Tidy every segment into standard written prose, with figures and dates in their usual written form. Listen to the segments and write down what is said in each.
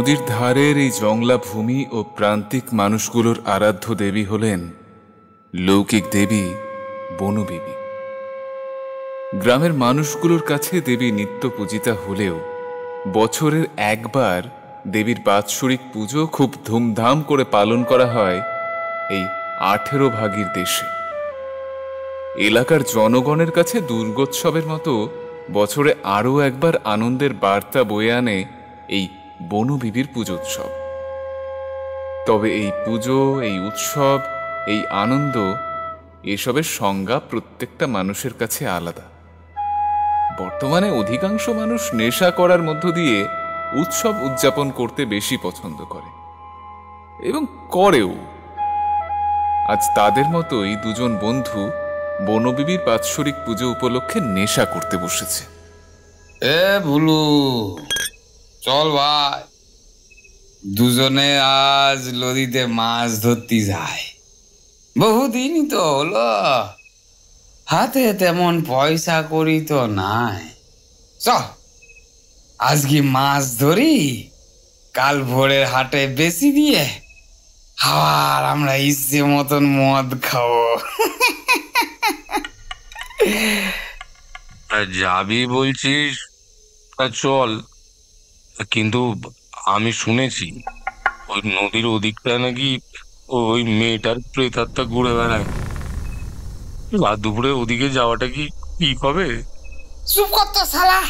নদীর ধারের এই জংলা ভূমি ও প্রান্তিক মানুষগুলোর আরাধ্য দেবী হলেন লৌকিক দেবী বনবিবি। গ্রামের মানুষগুলোর কাছে দেবী নিত্য পূজিতা হলেও বছরের একবার দেবীর বাৎসরিক পুজো খুব ধুমধাম করে পালন করা হয় এই 18 ভাগীর দেশে। এলাকার জনগণের কাছে দুর্গোৎসবের মতো বছরে আরও একবার আনন্দের বার্তা বয়ে আনে এই বনবিবির পুজোৎসব। তবে এই পুজো, এই উৎসব, এই আনন্দ, এসবের সংজ্ঞা প্রত্যেকটা মানুষের কাছে আলাদা। বর্তমানে অধিকাংশ মানুষ নেশা করার মধ্য দিয়ে উৎসব উদযাপন করতে বেশি পছন্দ করে এবং করেও। আজ তাদের মতোই দুজন বন্ধু বনবিবির বাৎসরিক পুজো উপলক্ষে নেশা করতে বসেছে। এ ভুলু, চল ভাই, দুজনে আজ নদীতে মাছ ধরতে যায়। বহুদিনই তো হলো, হাতে তেমন পয়সা করি তো নাই। চল আজকে মাছ ধরি, কাল ভোরের হাটে বেশি দিয়ে আবার আমরা ইচ্ছে মতন মদ খাবো। যাবি বলছিস? চল, কিন্তু আমি শুনেছি ওই নদীর ওদিকটা নাকি ওই মেয়েটার প্রেতাত্মা ঘুরে বেড়ায়। রাত দুপুরে ওদিকে যাওয়াটা কি ঠিক হবে? চুপ কর তো শালা।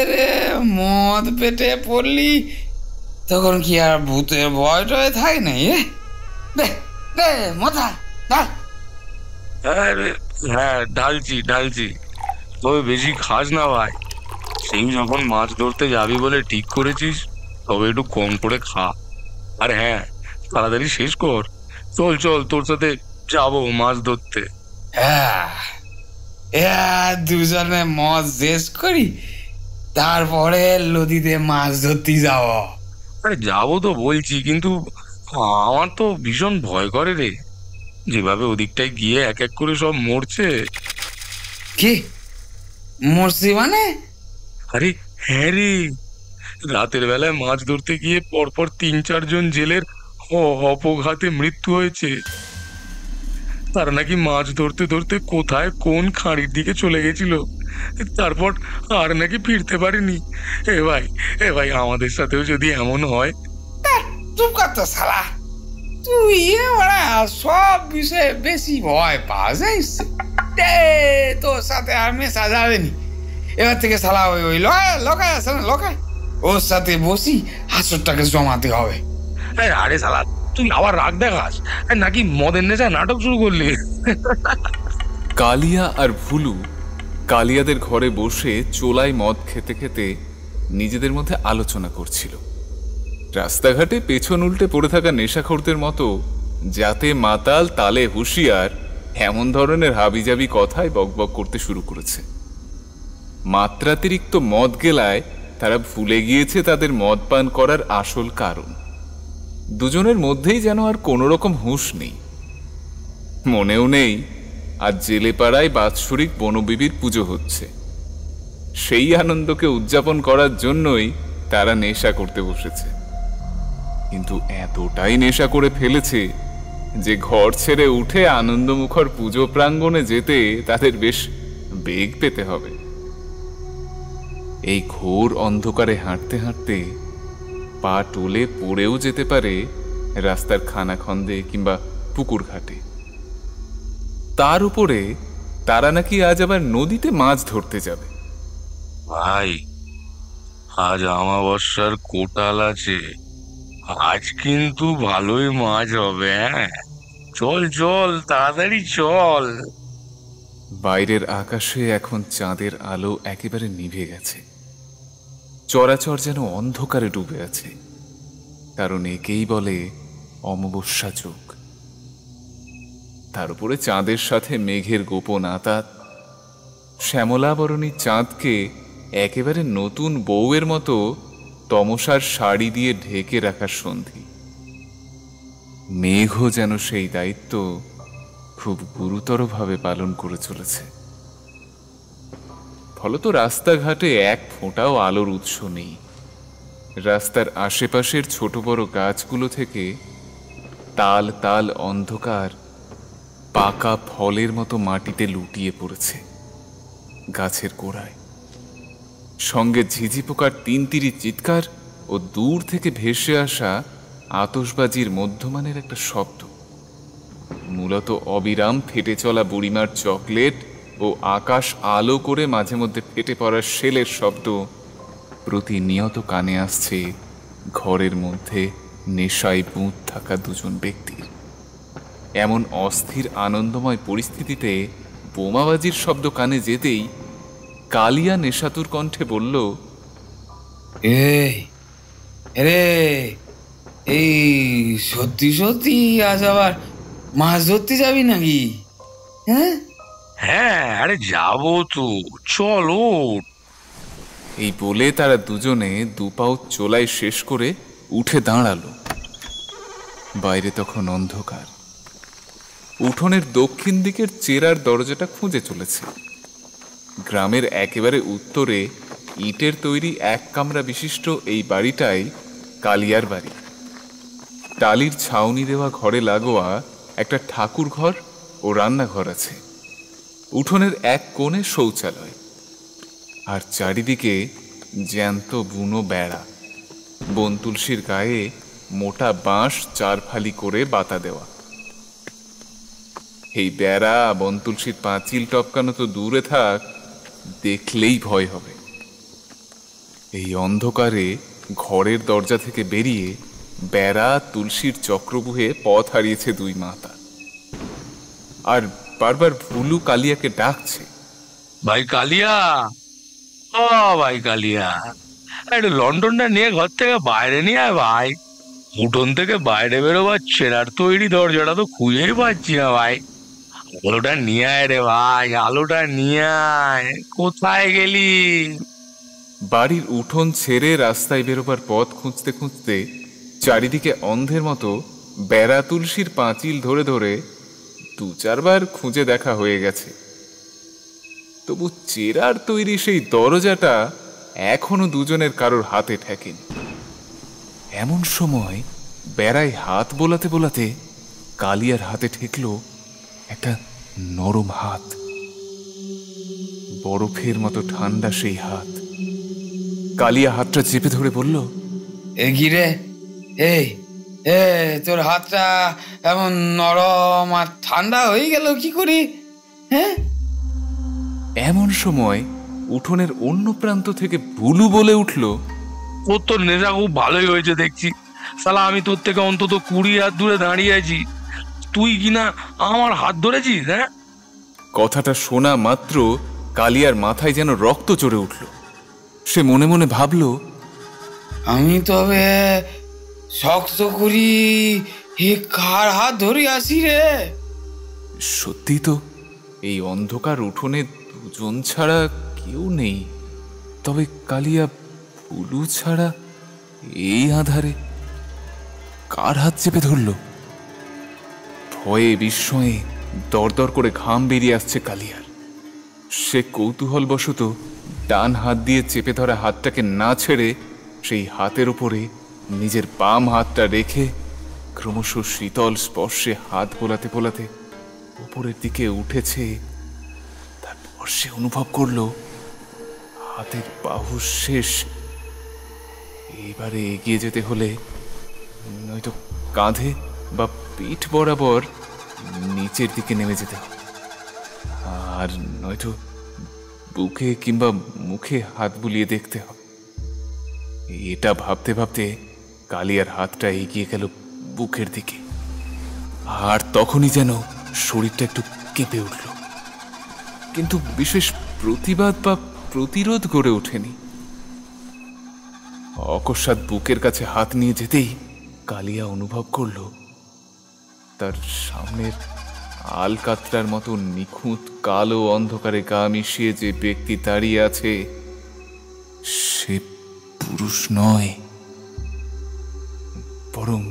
রে মদ পেটে পড়লি তখন কি আর ভূতের ভয় টয় থাকে না? মজা ডাল। হ্যাঁ, ঢালছি, তবে বেশি খাস না ভাই। সেই যখন মাছ ধরতে যাবি বলে ঠিক করেছিস, তবে একটু কম করে খা। আর হ্যাঁ, তাড়াতাড়ি শেষ কর। চল, তোর সাথে যাবো মাছ ধরতে। দুজনে মদ শেষ করি, তারপরে নদীতে মাছ ধরতে যাও। আরে যাবো তো বলছি, কিন্তু আমার তো ভীষণ ভয় করে রে, যেভাবে ওদিকটায় গিয়ে এক এক করে সব মরছে। কি মরছি মানে? আরে হ্যাঁ রে, রাতের বেলায় মাছ ধরতে গিয়ে পরপর 3-4 জন জেলের অপঘাতে মৃত্যু হয়েছে। তারা নাকি মাছ ধরতে ধরতে কোথায় কোন খাঁড়ির দিকে চলে গেছিল, তারপর আর নাকি ফিরতে পারেনি। এ ভাই আমাদের সাথেও যদি এমন হয়। চুপ কর তো শালা, তুই সব বিষয়ে বেশি ভয় পাস। তোর সাথে আর মেশা যাবে নি। এবার থেকে শালা ওই লোকায় আছে না, লোকায় ওর সাথে বসি হাসরটাকে জমাতে হবে। আরে শালা, তুই আবার রাগ দেখাস নাকি মদের নেশা নাটক শুরু করলি? কালিয়া আর ভুলু কালিয়াদের ঘরে বসে চোলায় মদ খেতে খেতে নিজেদের মধ্যে আলোচনা করছিল। রাস্তাঘাটে পেছন উল্টে পড়ে থাকা নেশাখোরদের মতো যাতে মাতাল তালে হুঁশিয়ার এমন ধরনের হাবিজাবি কথাই বকবক করতে শুরু করেছে। মাত্রাতিরিক্ত মদ গেলায় তারা ভুলে গিয়েছে তাদের মদ পান করার আসল কারণ। দুজনের মধ্যেই যেন আর কোনো রকম হুঁশ নেই। মনেও নেই আজ জেলেপাড়ায় বাৎসরিক বনবিবির পুজো হচ্ছে। সেই আনন্দকে উদযাপন করার জন্যই তারা নেশা করতে বসেছে, কিন্তু এতটাই নেশা করে ফেলেছে যে ঘর ছেড়ে উঠে আনন্দমুখর পুজো প্রাঙ্গণে যেতে তাদের বেশ বেগ পেতে হবে। এই ঘোর অন্ধকারে হাঁটতে হাঁটতে পা টলে পড়েও যেতে পারে রাস্তার খানাখন্দে কিংবা পুকুর ঘাটে। তার উপরে তারা নাকি আজ আবার নদীতে মাছ ধরতে যাবে। ভাই, আজ অমাবস্যার কোটাল আছে, আজ কিন্তু ভালোই মাছ হবে। চল তাড়াতাড়ি চল। বাইরের আকাশে এখন চাঁদের আলো একেবারে নিভে গেছে। চরাচর যেন অন্ধকারে ডুবে আছে, কারণ একেই বলে অমাবস্যা যুগ। তার উপরে চাঁদের সাথে মেঘের গোপন আতাত, শ্যামলাবরণী চাঁদকে একেবারে নতুন বউয়ের মতো তমসার শাড়ি দিয়ে ঢেকে রাখার সন্ধি। মেঘও যেন সেই দায়িত্ব খুব গুরুতরভাবে পালন করে চলেছে। ফলত রাস্তাঘাটে এক ফোঁটাও আলোর উৎস নেই। রাস্তার আশেপাশের ছোট বড় গাছগুলো থেকে তাল তাল অন্ধকার পাকা ফলের মতো মাটিতে লুটিয়ে পড়েছে গাছের গোড়ায়। সঙ্গে ঝিঝি পোকার তিনতিরি চিৎকার ও দূর থেকে ভেসে আসা আতশবাজির মধ্যমানের একটা শব্দ। মূলত অবিরাম ফেটে চলা বুড়িমার চকলেট ও আকাশ আলো করে মাঝে মধ্যে ফেটে পড়া শেলের শব্দ প্রতিনিয়ত কানে আসছে ঘরের মধ্যে নেশায় বুঁদ থাকা দুজন ব্যক্তির। এমন অস্থির আনন্দময় পরিস্থিতিতে বোমাবাজির শব্দ কানে যেতেই কালিয়া নেশাতুর কণ্ঠে বলল, রে এই সত্যি সত্যি আজ আবার মাছ ধরতে যাবি নাকি? হ্যাঁ হ্যাঁ, আরে যাবো তো, চলো। এই বলে তারা দুজনে দুপাও চোলাই শেষ করে উঠে দাঁড়ালো। বাইরে তখন অন্ধকার। উঠোনের দক্ষিণ দিকের চেরার দরজাটা খুঁজে চলেছে। গ্রামের একেবারে উত্তরে ইটের তৈরি এক কামরা বিশিষ্ট এই বাড়িটাই কালিয়ার বাড়ি। টালির ছাউনি দেওয়া ঘরে লাগোয়া একটা ঠাকুর ঘর ও রান্নাঘর আছে। উঠোনের এক কোণে শৌচালয়, আর চারিদিকে জ্যান্ত বুনো বেড়া। বন তুলসীর গায়ে মোটা বাঁশ 4 ফালি করে বাতা দেওয়া। এই বেড়া বন তুলসীর পাঁচিল টপকানো তো দূরে থাক, দেখলেই ভয় হবে। এই অন্ধকারে ঘরের দরজা থেকে বেরিয়ে বেড়া তুলসীর চক্রবুহে পথ হারিয়েছে 2 মাথা, আর বারবার ভুলু কালিয়াকে ডাকছে, ভাই কালিয়া, ও ভাই কালিয়া, একটু লন্ডনটা নিয়ে ঘর থেকে বাইরে নিয়ে আয় ভাই। উঠোন থেকে বাইরে বেরোবার চেরার তৈরি দরজাটা তো খুঁজেই পাচ্ছি না ভাই। আলোটা নিয়ে আয় রে ভাই, আলোটা নিয়ে আয়। কোথায় গেলি? বাড়ির উঠোন ছেড়ে রাস্তায় বেরোবার পথ খুঁজতে খুঁজতে চারিদিকে অন্ধের মতো বেড়া তুলসীর পাঁচিল ধরে ধরে 2-4 বার খুঁজে দেখা হয়ে গেছে। তবু চেরার তৈরি সেই দরজাটা এখনো দুজনের কারোর হাতে ঠেকেনি। এমন সময় বেড়ায় হাত বোলাতে বোলাতে কালিয়ার হাতে ঠেকল একটা নরম হাত। বরফের মতো ঠান্ডা সেই হাত। কালিয়া হাতটা চেপে ধরে বলল, এ গিরে, এই তোর হাতটা এমন নরম আর ঠান্ডা হয়ে গেল কি করি? হ্যাঁ। এমন সময় উঠোনের অন্য প্রান্ত থেকে ভুলু বলে উঠল, ওর তোর নেশা খুব ভালোই হয়েছে দেখছি। শালা আমি তোর থেকে অন্তত 20 হাত দূরে দাঁড়িয়ে আছি, তুই কিনা আমার হাত ধরেছিস? হ্যাঁ। কথাটা শোনা মাত্র কালিয়ার মাথায় যেন রক্ত চড়ে উঠল। সে মনে মনে ভাবল, আমি তবে শক্ত করি হে কার হাত ধরে আসি রে? সত্যি তো এই অন্ধকার উঠোনে দুজন ছাড়া কেউ নেই। তবে কালিয়া ভুলু ছাড়া এই আঁধারে কার হাত চেপে ধরল? ভয়ে বিস্ময়ে দরদর করে ঘাম বেরিয়ে আসছে কালিয়ার। সে কৌতূহলবশত ডান হাত দিয়ে চেপে ধরা হাতটাকে না ছেড়ে সেই হাতের উপরে নিজের বাম হাতটা রেখে ক্রমশ শীতল স্পর্শে হাত বোলাতে বোলাতে উপরের দিকে উঠেছে। তারপর সে অনুভব করল হাতের বাহু শেষ। এবারে এগিয়ে যেতে হলে নয়তো কাঁধে বা পিঠ বরাবর নিচের দিকে নেমে যেতে হবে, আর নয়তো বুকে কিংবা মুখে হাত বুলিয়ে দেখতে হবে। এটা ভাবতে ভাবতে কালিয়ার হাতটা এগিয়ে গেল বুকের দিকে, আর তখনই যেন শরীরটা একটু কেঁপে উঠল, কিন্তু বিশেষ প্রতিবাদ বা প্রতিরোধ গড়ে ওঠেনি। অকস্মাৎ বুকের কাছে হাত নিয়ে যেতেই কালিয়া অনুভব করল তার সামনের আলকাতরার মতো নিখুঁত কালো অন্ধকারে গা মিশিয়ে যে ব্যক্তি দাঁড়িয়ে আছে সে পুরুষ নয়, বরং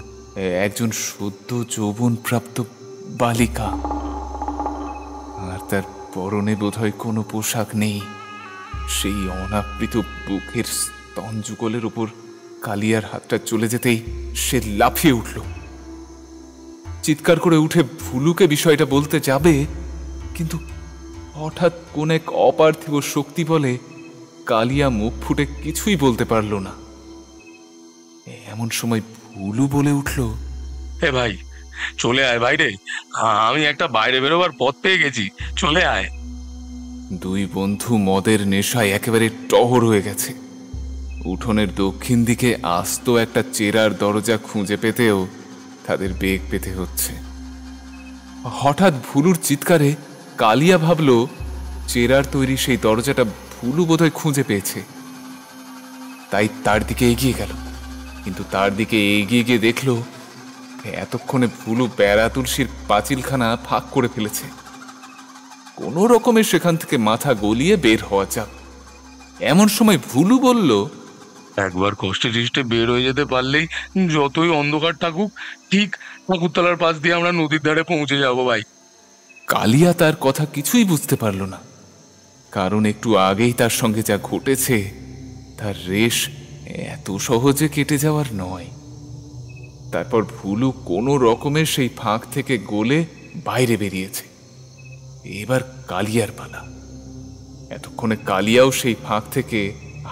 একজন সদ্য যৌবন প্রাপ্ত বালিকা। আর তার পরনে বোধহয় কোনো পোশাক নেই। সেই অনাবৃত বুকের স্তন যুগলের উপর কালিয়ার হাতটা চলে যেতেই সে লাফিয়ে উঠল। চিৎকার করে উঠে ভুলুকে বিষয়টা বলতে যাবে, কিন্তু হঠাৎ কোন এক অপার্থিব শক্তি বলে কালিয়া মুখ ফুটে কিছুই বলতে পারল না। এমন সময় ভুলু বলে উঠল, এ ভাই, চলে আয় বাইরে, আমি একটা বাইরে বেরোবার পথ পেয়ে গেছি, চলে আয়। দুই বন্ধু মদের নেশায় একেবারে টহর হয়ে গেছে। উঠোনের দক্ষিণ দিকে আস্ত একটা চেরার দরজা খুঁজে পেতেও তাদের বেগ পেতে হচ্ছে। হঠাৎ ভুলুর চিৎকারে কালিয়া ভাবল চেরার তৈরি সেই দরজাটা ভুলু বোধহয় খুঁজে পেয়েছে, তাই তার দিকে এগিয়ে গেল। কিন্তু তার দিকে এগিয়ে গিয়ে দেখল এতক্ষণে ভুলু বেড়া তুলসীর পাঁচিলখানা ফাঁক করে ফেলেছে। কোনো রকমে সেখান থেকে মাথা গলিয়ে বের হওয়া যাক। এমন সময় ভুলু বলল, একবার কষ্টে সৃষ্টে বের হয়ে যেতে পারলেই যতই অন্ধকার থাকুক ঠিক ঠাকুরতলার পাশ দিয়ে আমরা নদীর ধারে পৌঁছে যাব ভাই। কালিয়া তার কথা কিছুই বুঝতে পারল না, কারণ একটু আগেই তার সঙ্গে যা ঘটেছে তার রেশ এত সহজে কেটে যাওয়ার নয়। তারপর ভুলু কোনো রকমের সেই ফাঁক থেকে গলে বাইরে বেরিয়েছে। এবার কালিয়ার পালা। এতক্ষণে কালিয়াও সেই ফাঁক থেকে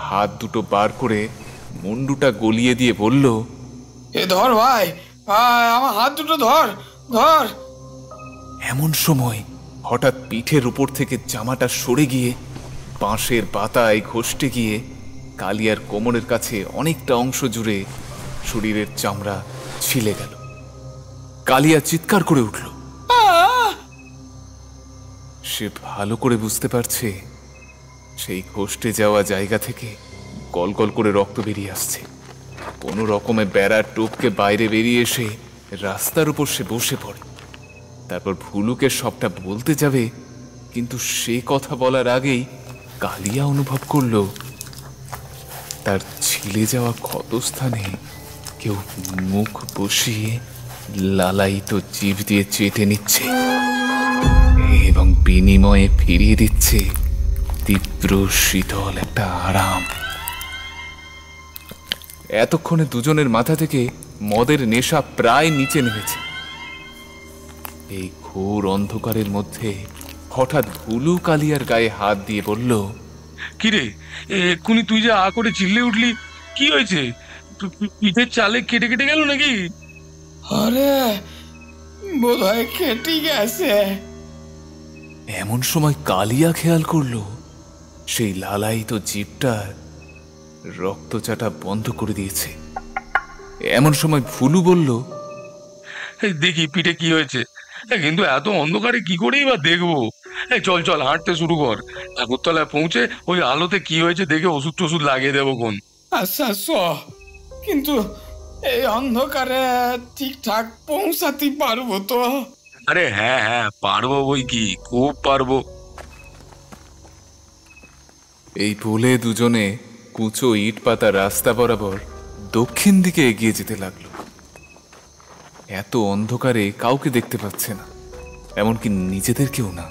হাত দুটো বার করে মুন্ডুটা গলিয়ে দিয়ে বলল, এ ধর ভাই, আমার হাত দুটো ধর ধর। এমন সময় হঠাৎ পিঠের উপর থেকে জামাটা সরে গিয়ে বাঁশের পাতায় ঘষতে গিয়ে কালিয়ার কোমরের কাছে অনেকটা অংশ জুড়ে শরীরের চামড়া ছিলে গেল। কালিয়া চিৎকার করে উঠল। সে ভালো করে বুঝতে পারছে সেই ঘষতে যাওয়া জায়গা থেকে গলগল করে রক্ত বেরিয়ে আসছে। কোনো রকমে বেড়ার টোপকে বাইরে বেরিয়ে এসে রাস্তার উপর সে বসে পড়ে। তারপর ভুলুকে সবটা বলতে যাবে, কিন্তু সে কথা বলার আগেই কালিয়া অনুভব করল তার ছিলে যাওয়া ক্ষতস্থানে কেউ মুখ বসিয়ে লালায়িত জিভ দিয়ে চেটে নিচ্ছে এবং বিনিময়ে ফিরিয়ে দিচ্ছে তীব্র শীতল একটা আরাম। এতক্ষণে দুজনের মাথা থেকে মদের নেশা প্রায় নিচে নেমেছে। এই ঘোর অন্ধকারের মধ্যে হঠাৎ ভুলু কালিয়ার গায়ে হাত দিয়ে বলল, কিরে, এক্ষুনি তুই যে আ করে চিল্লে উঠলি, কি হয়েছে? পিঠের চালে কেটে কেটে গেল নাকি? আরে বোধহয় কেটে গেছে। এমন সময় কালিয়া খেয়াল করল সেই লালায়িত জিভটার রক্তচাটা বন্ধ করে দিয়েছে। এমন সময় ভুলু বলল, দেখি পিঠে কি হয়েছে, কিন্তু এত অন্ধকারে কি করেই বা দেখবো? চল চল, হাঁটতে শুরু কর, ঠাকুরতলায় পৌঁছে ওই আলোতে কি হয়েছে দেখে ওষুধ টষুধ লাগিয়ে দেবো কোন। আচ্ছা কিন্তু এই অন্ধকারে ঠিকঠাক পৌঁছাতে পারবো তো? আরে হ্যাঁ হ্যাঁ, পারবো বই কি, খুব পারবো। এই বলে দুজনে কুঁচো ইট পাতা রাস্তা বরাবর দক্ষিণ দিকে এগিয়ে যেতে লাগলো। এত অন্ধকারে কাউকে দেখতে পাচ্ছে না, এমনকি নিজেদেরকেও না।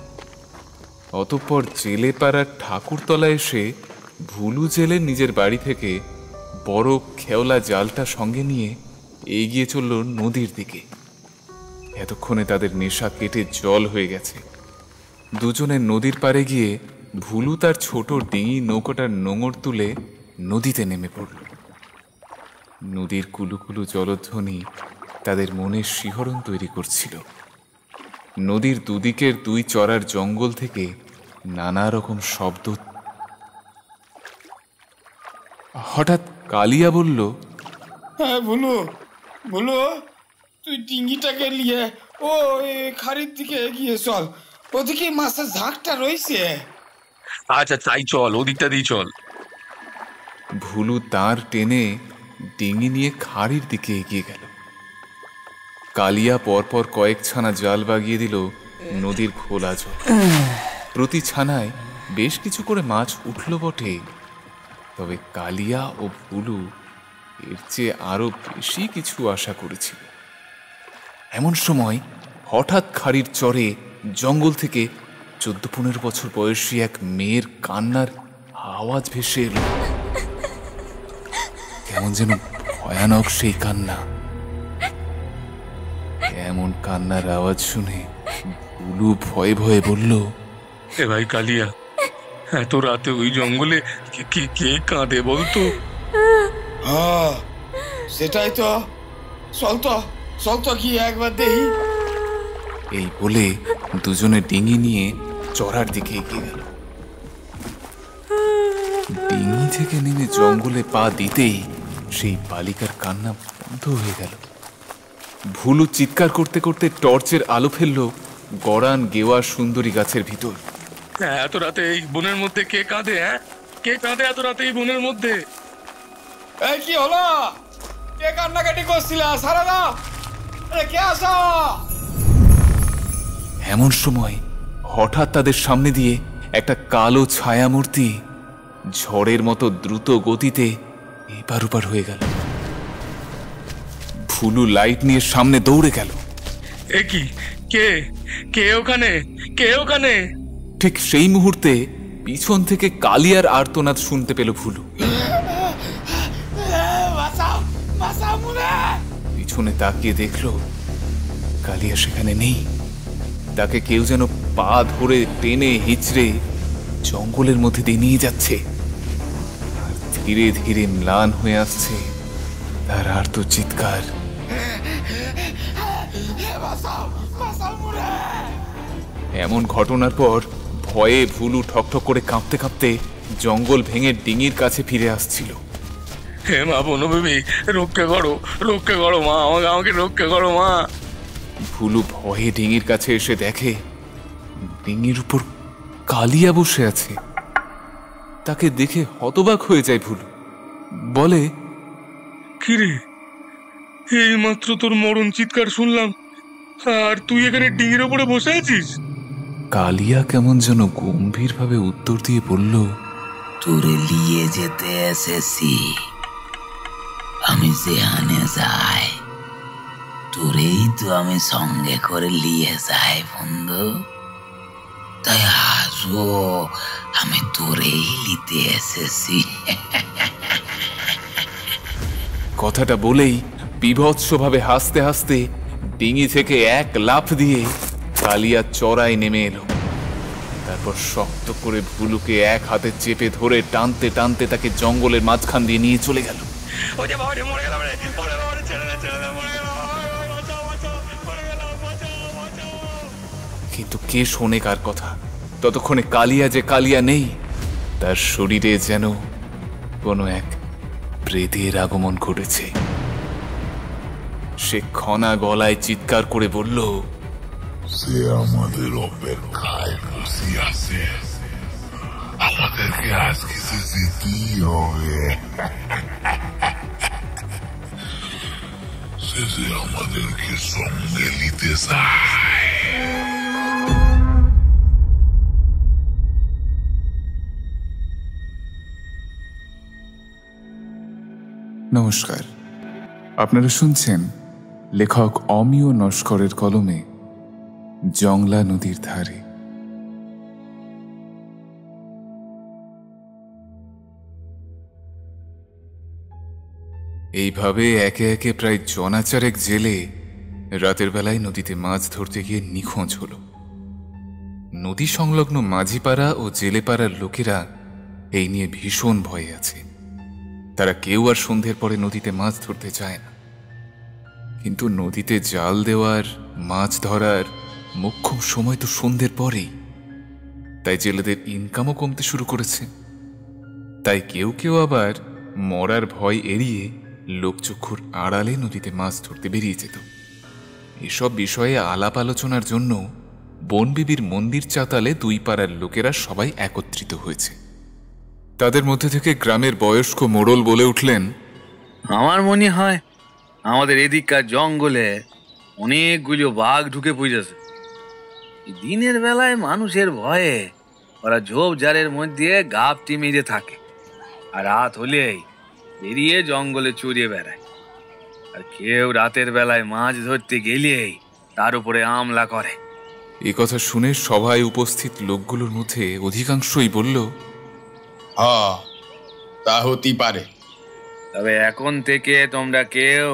অতঃপর জেলে পাড়ার ঠাকুরতলায় এসে ভুলু জেলে নিজের বাড়ি থেকে বড় খেওলা জালটা সঙ্গে নিয়ে এগিয়ে চলল নদীর দিকে। এতক্ষণে তাদের নেশা কেটে জল হয়ে গেছে। দুজনে নদীর পাড়ে গিয়ে ভুলু তার ছোট ডিঙি নৌকোটার নোঙর তুলে নদীতে নেমে পড়ল। নদীর কুলুকুলু জলধ্বনি তাদের মনে শিহরণ তৈরি করছিল। নদীর দুদিকের দুই চড়ার জঙ্গল থেকে নানা রকম শব্দ। হঠাৎ কালিয়া বলল, হ্যাঁ ভুলু তুই ডিঙ্গিটাকে নিয়ে ও খাড়ির দিকে এগিয়ে চল, ওদিকে মাছের ঝাঁকটা রয়েছে। আচ্ছা তাই চল, ওদিকটা দিয়ে চল। ভুলু তার টেনে ডিঙি নিয়ে খাড়ির দিকে এগিয়ে গেল। কালিয়া পরপর কয়েক ছানা জাল বাগিয়ে দিল নদীর খোলা জল। প্রতি ছানায় বেশ কিছু করে মাছ উঠল বটে, তবে কালিয়া ও ভুলু এর চেয়ে আরো বেশি কিছু আশা করেছিল। এমন সময় হঠাৎ খাড়ির চরে জঙ্গল থেকে 14-15 বছর বয়সী এক মেয়ের কান্নার আওয়াজ ভেসে এলো। কেমন যেন ভয়ানক সেই কান্না। এমন কান্নার আওয়াজ শুনে ভুলু ভয়ে ভয়ে বলল, এ ভাই কালিয়া, এত রাতে ওই জঙ্গলে কে কাঁদে বলতো? সেটাই তো, চল তো কি একবার দেখি। এই বলে দুজনে ডিঙি নিয়ে চড়ার দিকে এগিয়ে গেল। ডিঙি থেকে নেমে জঙ্গলে পা দিতেই সেই বালিকার কান্না বন্ধ হয়ে গেল। ভুলু চিৎকার করতে করতে টর্চের আলো ফেলল গড়ান গেওয়া সুন্দরী গাছের ভিতর। এত রাতে এই বনের মধ্যে কে কাঁদে? কে কাঁদে এত রাতে এই বনের মধ্যে? এই কি হলো? কে কান্নাকাটি করছিলা? সারা দাও, কে আসো? এমন সময় হঠাৎ তাদের সামনে দিয়ে একটা কালো ছায়ামূর্তি ঝড়ের মতো দ্রুত গতিতে এপার ওপার হয়ে গেল। ভুলু লাইট নিয়ে সামনে দৌড়ে গেল। এ কি? কে ওখানে? ঠিক সেই মুহূর্তে পিছন থেকে কালিয়ার আর্তনাদ শুনতে পেল ভুলু। পিছনে তাকিয়ে দেখল কালিয়া সেখানে নেই। তাকে কেউ যেন পা ধরে টেনে হিচড়ে জঙ্গলের মধ্যে দিয়ে নিয়ে যাচ্ছে, আর ধীরে ধীরে ম্লান হয়ে আসছে তার আর্ত চিৎকার। এমন ঘটনার পর ভয়ে ভুলু ঠকঠক করে কাঁপতে কাঁপতে জঙ্গল ভেঙে ডিঙির কাছে ফিরে আসছিল। হে মা বনবিবি, রক্ষা করো মা, আমাকে রক্ষা করো মা। ভুলু ভয়ে ডিঙির কাছে এসে দেখে ডিঙির উপর কালিয়া বসে আছে। তাকে দেখে হতবাক হয়ে যায় ভুলু। বলে, কিরে, এই মাত্র তোর মরণ চিৎকার শুনলাম, আর তুই এখানে ডিঙির ওপরে বসে আছিস? কালিয়া কেমন যেন গম্ভীর ভাবে উত্তর দিয়ে বলল, তোরে নিয়ে যেতে এসেছি। আমি যেখানে যাই তোরেই তো আমি সঙ্গে করে নিয়ে যাই বন্ধু, তাই আজও আমি তোরেই নিতে এসেছি। কথাটা বলেই বিভৎসভাবে হাসতে হাসতে ডিঙি থেকে এক লাফ দিয়ে কালিয়া চড়ায় নেমে এলো। তারপর শক্ত করে ভুলুকে এক হাতে চেপে ধরে টানতে টানতে তাকে জঙ্গলের মাঝখান দিয়ে নিয়ে চলে গেল। কিন্তু কে শোনে কার কথা? ততক্ষণে কালিয়া যে কালিয়া নেই, তার শরীরে যেন কোনো এক প্রেতের আগমন ঘটেছে। সে খনা গলায় চিৎকার করে বলল, সে আমাদের অপেক্ষায় বসে আছে, আমাদেরকে আজকে যেতেই হবে। সে যে আমাদেরকে সঙ্গে নিতে চায়। নমস্কার, আপনারা শুনছেন লেখক অমিয় নস্করের কলমে জংলা নদীর ধারে। এইভাবে একে একে প্রায় জনাচারেক জেলে রাতের বেলায় নদীতে মাছ ধরতে গিয়ে নিখোঁজ হল। নদী সংলগ্ন মাঝিপাড়া ও জেলেপাড়ার লোকেরা এই নিয়ে ভীষণ ভয়ে আছে। তারা কেউ আর সন্ধ্যের পরে নদীতে মাছ ধরতে চায় না। কিন্তু নদীতে জাল দেওয়ার, মাছ ধরার মোক্ষম সময় তো সন্ধ্যের পরেই। তাই জেলেদের ইনকামও কমতে শুরু করেছে। তাই কেউ কেউ আবার মরার ভয় এড়িয়ে লোকচক্ষুর আড়ালে নদীতে মাছ ধরতে বেরিয়ে যেত। এসব বিষয়ে আলাপ আলোচনার জন্য বনবিবির মন্দির চাতালে দুই পাড়ার লোকেরা সবাই একত্রিত হয়েছে। তাদের মধ্যে থেকে গ্রামের বয়স্ক মোড়ল বলে উঠলেন, আমার মনে হয় আমাদের এদিককার জঙ্গলে অনেকগুলো বাঘ ঢুকে পড়েছে। দিনের বেলায় মানুষের ভয়ে ওরা ঝোপঝাড়ের মধ্যে গাপটি মেরে থাকে, আর রাত হলেই বেরিয়ে জঙ্গলে চড়িয়ে বেড়ায়। আর কেউ রাতের বেলায় মাছ ধরতে গেলেই তার উপরে হামলা করে। এ কথা শুনে সভায় উপস্থিত লোকগুলোর মধ্যে অধিকাংশই বলল, তা হতেই পারে। তবে এখন থেকে তোমরা কেউ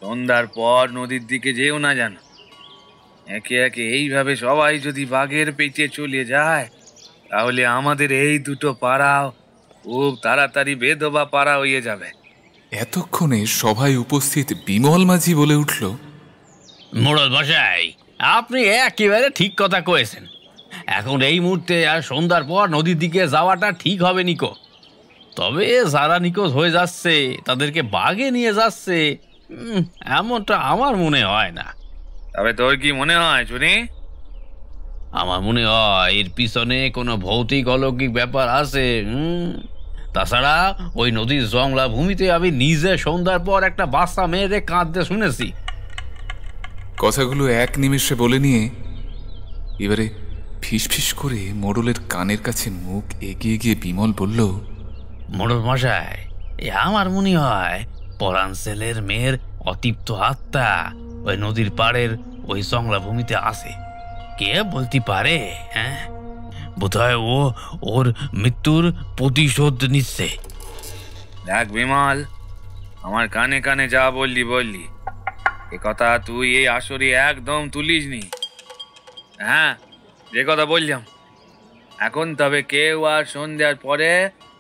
সন্ধ্যার পর নদীর দিকে যেও না জানো। একে একে এইভাবে সবাই যদি বাঘের পেটে চলে যায়, তাহলে আমাদের এই দুটো পাড়াও খুব তাড়াতাড়ি বেধবা পাড়া হয়ে যাবে। এতক্ষণে সভায় উপস্থিত বিমল মাঝি বলে উঠল, মোড়ল মশাই, আপনি একেবারে ঠিক কথা কয়েছেন। এখন এই মুহূর্তে আর সন্ধ্যার পর নদীর দিকে যাওয়াটা ঠিক হবে নিকো। তবে যারা নিখোঁজ হয়ে যাচ্ছে তাদেরকে বাগে নিয়ে যাচ্ছে, এমনটা আমার মনে হয় না। তবে তোর কি মনে হয় শুনি? আমার মনে হয় এর পিছনে কোনো ভৌতিক অলৌকিক ব্যাপার আছে। তাছাড়া ওই নদীর জংলা ভূমিতে আমি নিজে সন্ধ্যার পর একটা বাচ্চা মেয়েদের কাঁদতে শুনেছি। কথাগুলো এক নিমেষে বলে নিয়ে এবারে ফিসফিস করে মোড়লের কানের কাছে মুখ এগিয়ে গিয়ে বিমল বলল, মোড়ল মশাই, আমার মনে হয় পরাণ ছেলের মেয়ের অতৃপ্ত আত্মা ওই নদীর পাড়ের ওই জংলা ভূমিতে আছে। কে বলতে পারে? হ্যাঁ, বোধহয় ও ওর মৃত্যুর প্রতিশোধ নিচ্ছে। দেখ বিমল, আমার কানে কানে যা বললি এ কথা তুই এই আসরে একদম তুলিসনি। হ্যাঁ, যে কথা বললাম, এখন তবে কেউ আর সন্ধ্যার পরে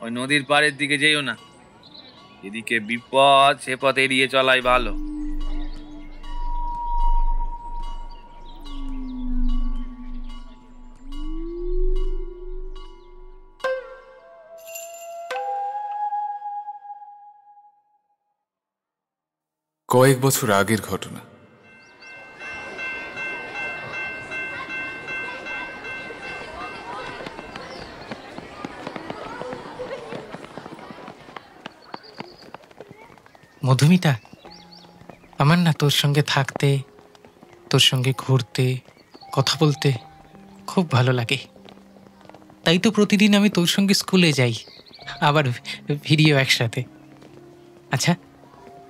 ওই নদীর পাড়ের দিকে যেও না। এদিকে বিপদ, সে পথ এড়িয়ে চলাই ভালো। কয়েক বছর আগের ঘটনা। মধুমিতা, আমার না তোর সঙ্গে থাকতে, তোর সঙ্গে ঘুরতে, কথা বলতে খুব ভালো লাগে। তাই তো প্রতিদিন আমি তোর সঙ্গে স্কুলে যাই, আবার ফিরিও একসাথে। আচ্ছা,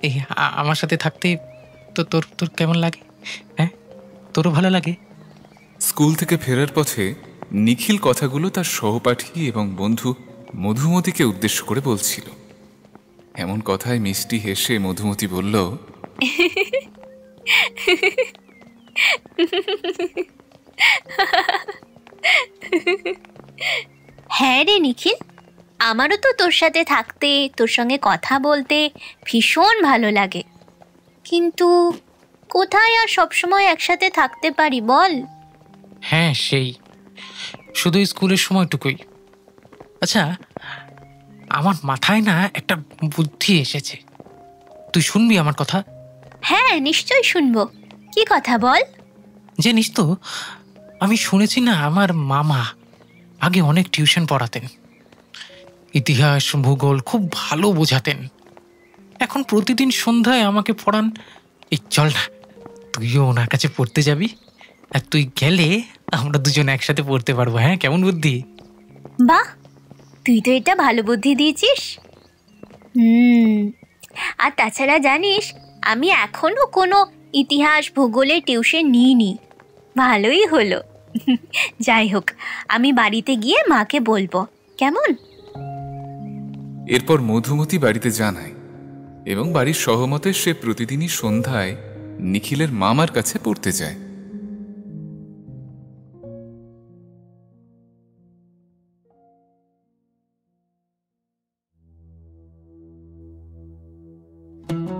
এই আমার সাথে থাকতে তো তোর তোর কেমন লাগে? হ্যাঁ, তোরও ভালো লাগে? স্কুল থেকে ফেরার পথে নিখিল কথাগুলো তার সহপাঠী এবং বন্ধু মধুমতিকে উদ্দেশ্য করে বলছিল। এমন কথায় মিষ্টি হেসে মধুমতি বলল, হ্যাঁ রে নিখিল, আমারও তো তোর সাথে থাকতে, তোর সঙ্গে কথা বলতে ভীষণ ভালো লাগে। কিন্তু কোথায় আর সবসময় একসাথে থাকতে পারি বল? হ্যাঁ, সেই শুধু স্কুলের সময়টুকুই। আচ্ছা, আমার মাথায় না একটা বুদ্ধি এসেছে, তুই শুনবি আমার কথা? হ্যাঁ, নিশ্চয়ই শুনবো। কি কথা বল? জানিস তো, আমি শুনেছি না আমার মামা আগে অনেক টিউশন পড়াতেন, ইতিহাস ভূগোল খুব ভালো বোঝাতেন। এখন প্রতিদিন সন্ধ্যায় আমাকে পড়ান। এই চল না, তুইও ওনার কাছে পড়তে যাবি, আর তুই গেলে আমরা দুজন একসাথে পড়তে পারবো। হ্যাঁ, কেমন বুদ্ধি? বাহ, তুই তো এটা ভালো বুদ্ধি দিয়েছিস। আর তাছাড়া জানিস, আমি এখনো কোনো ইতিহাস ভূগোলের টিউশন নিইনি। ভালোই হলো। যাই হোক, আমি বাড়িতে গিয়ে মাকে বলবো, কেমন? এরপর মধুমতি বাড়িতে জানায় এবং বাড়ির সহমতে সে প্রতিদিনই সন্ধ্যায় নিখিলের মামার কাছে পড়তে যায়।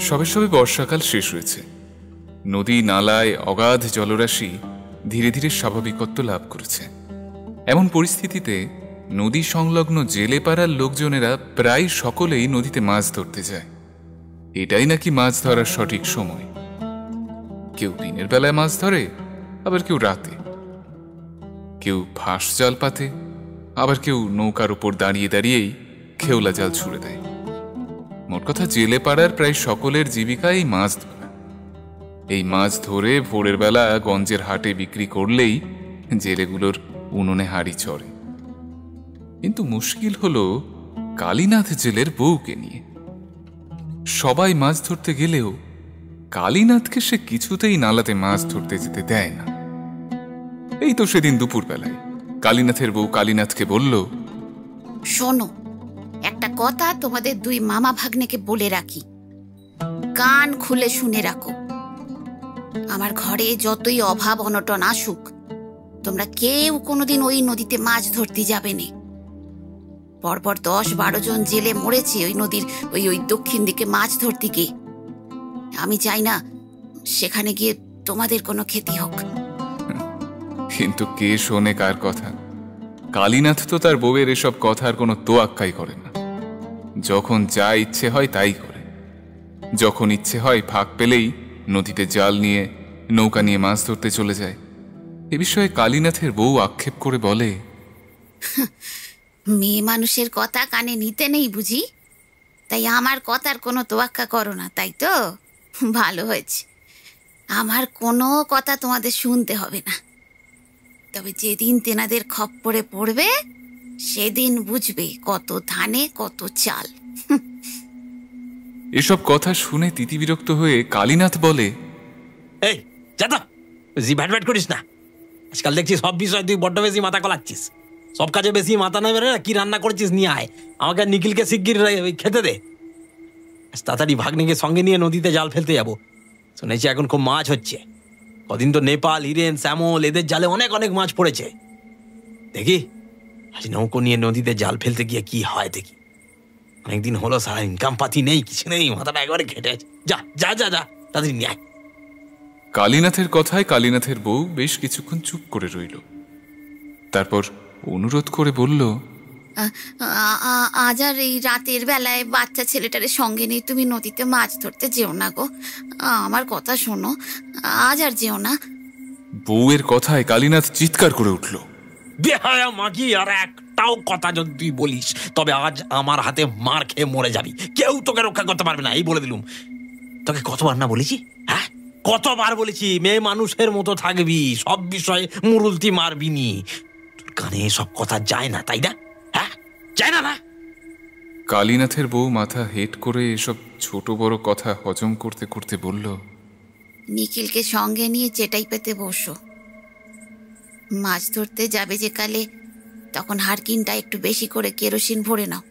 সবে সবে বর্ষাকাল শেষ হয়েছে। নদী নালায় অগাধ জলরাশি ধীরে ধীরে স্বাভাবিকত্ব লাভ করেছে। এমন পরিস্থিতিতে নদী সংলগ্ন জেলে পাড়ার লোকজনেরা প্রায় সকলেই নদীতে মাছ ধরতে যায়। এটাই নাকি মাছ ধরার সঠিক সময়। কেউ দিনের বেলায় মাছ ধরে, আবার কেউ রাতে। কেউ ফাঁস জাল পাতে, আবার কেউ নৌকার উপর দাঁড়িয়ে দাঁড়িয়েই খেওলা জাল ছুড়ে দেয়। মোট কথা, জেলে পাড়ার প্রায় সকলের জীবিকা এই মাছ ধরা। এই মাছ ধরে ভোরের বেলা গঞ্জের হাটে বিক্রি করলেই জেলেগুলোর উনুনে হাড়ি চড়ে। কিন্তু মুশকিল হলো কালীনাথ জেলের বউকে নিয়ে। সবাই মাছ ধরতে গেলেও কালীনাথকে সে কিছুতেই নালাতে মাছ ধরতে যেতে দেয় না। এই তো সেদিন দুপুর বেলায় কালীনাথের বউ কালীনাথকে বলল, শোনো, একটা কথা তোমাদের দুই মামা ভাগ্নেকে বলে রাখি, কান খুলে শুনে রাখো। আমার ঘরে যতই অভাব অনটন আসুক, তোমরা কেউ কোনোদিন ওই নদীতে মাছ ধরতে যাবে না। পরপর 10-12 জন জেলে মরেছে ওই নদীর ওই দক্ষিণ দিকে মাছ ধরতে গিয়ে। আমি চাই না সেখানে গিয়ে তোমাদের কোনো ক্ষতি হোক। কিন্তু কে শোনে কার কথা? কালীনাথ তো তার বউয়ের এসব কথার কোনো তোয়াক্কাই করে না। যখন যা ইচ্ছে হয় তাই করে। যখন ইচ্ছে হয় ফাঁক পেলেই নদীতে জাল নিয়ে নৌকা নিয়ে মাছ ধরতে চলে যায়। এ বিষয়ে কালীনাথের বউ আক্ষেপ করে বলে, মেয়ে মানুষের কথা কানে নিতে নেই বুঝি, তাই আমার কথার কোনো তোয়াক্কা করো না, তাই তো? ভালো হয়েছে, আমার কোনো কথা তোমাদের শুনতে হবে না। তবে যেদিন তেনাদের খপ্পরে পড়বে সেদিন বুঝবে কত ধানে কত চাল। এসব কথা শুনে তিতিবিরক্ত হয়ে কালীনাথ বলে, এই যা তো, বেশি ভ্যাট ভ্যাট করিস না। আজকাল দেখছি সব বিষয় তুই বড্ড বেশি মাথা কলাচ্ছিস। সব কাজে বেশি মাথা নেবে না। কি রান্না করেছিস নিয়ে আয়, আমাকে নিখিলকে শিগগির খেতে দে। তাড়াতাড়ি ভাগ্নিকে সঙ্গে নিয়ে নদীতে জাল ফেলতে যাবো। শুনেছি এখন খুব মাছ হচ্ছে। কদিন তো নেপাল, হিরেন, শ্যামল এদের জালে অনেক অনেক মাছ পড়েছে। দেখি আজ নৌকো নিয়ে নদীতে জাল ফেলতে গিয়ে কি হয় দেখি। অনেকদিন হলো সারা ইনকাম পাতি নেই, কিছু নেই, মাথাটা একবারে ঘেটে। যা যা যা যা তাড়াতাড়ি নিয়ে আয়। কালীনাথের কথায় কালীনাথের বউ বেশ কিছুক্ষণ চুপ করে রইল। তারপর অনুরোধ করে বলল, আজ আর এই রাতের বেলায় বাচ্চা ছেলেটারে সঙ্গে নিয়ে তুমি নদীতে মাছ ধরতে যেও না গো। আমার কথা শোনো, আজ আর যেও না। বউয়ের কথায় কালীনাথ চিৎকার করে উঠল, বেহায়া মাগি, আর একটাও কথা যদি তুই বলিস তবে আজ আমার হাতে মার খেয়ে মরে যাবি। কেউ তোকে রক্ষা করতে পারবে না, এই বলে দিলুম। তোকে কতবার না বলেছি, হ্যাঁ কতবার বলেছি, মেয়ে মানুষের মতো থাকবি, সব বিষয়ে মুরুলতি মারবি নি। তোর কানে সব কথা যায় না, তাই না? হ্যাঁ যায় না? কালীনাথের বউ মাথা হেট করে এসব ছোট বড় কথা হজম করতে করতে বলল, নিখিলকে সঙ্গে নিয়ে চেটাই পেতে বসো। মাছ ধরতে যাবে যে কালে, তখন হারকিনটা একটু বেশি করে কেরোসিন ভরে নাও।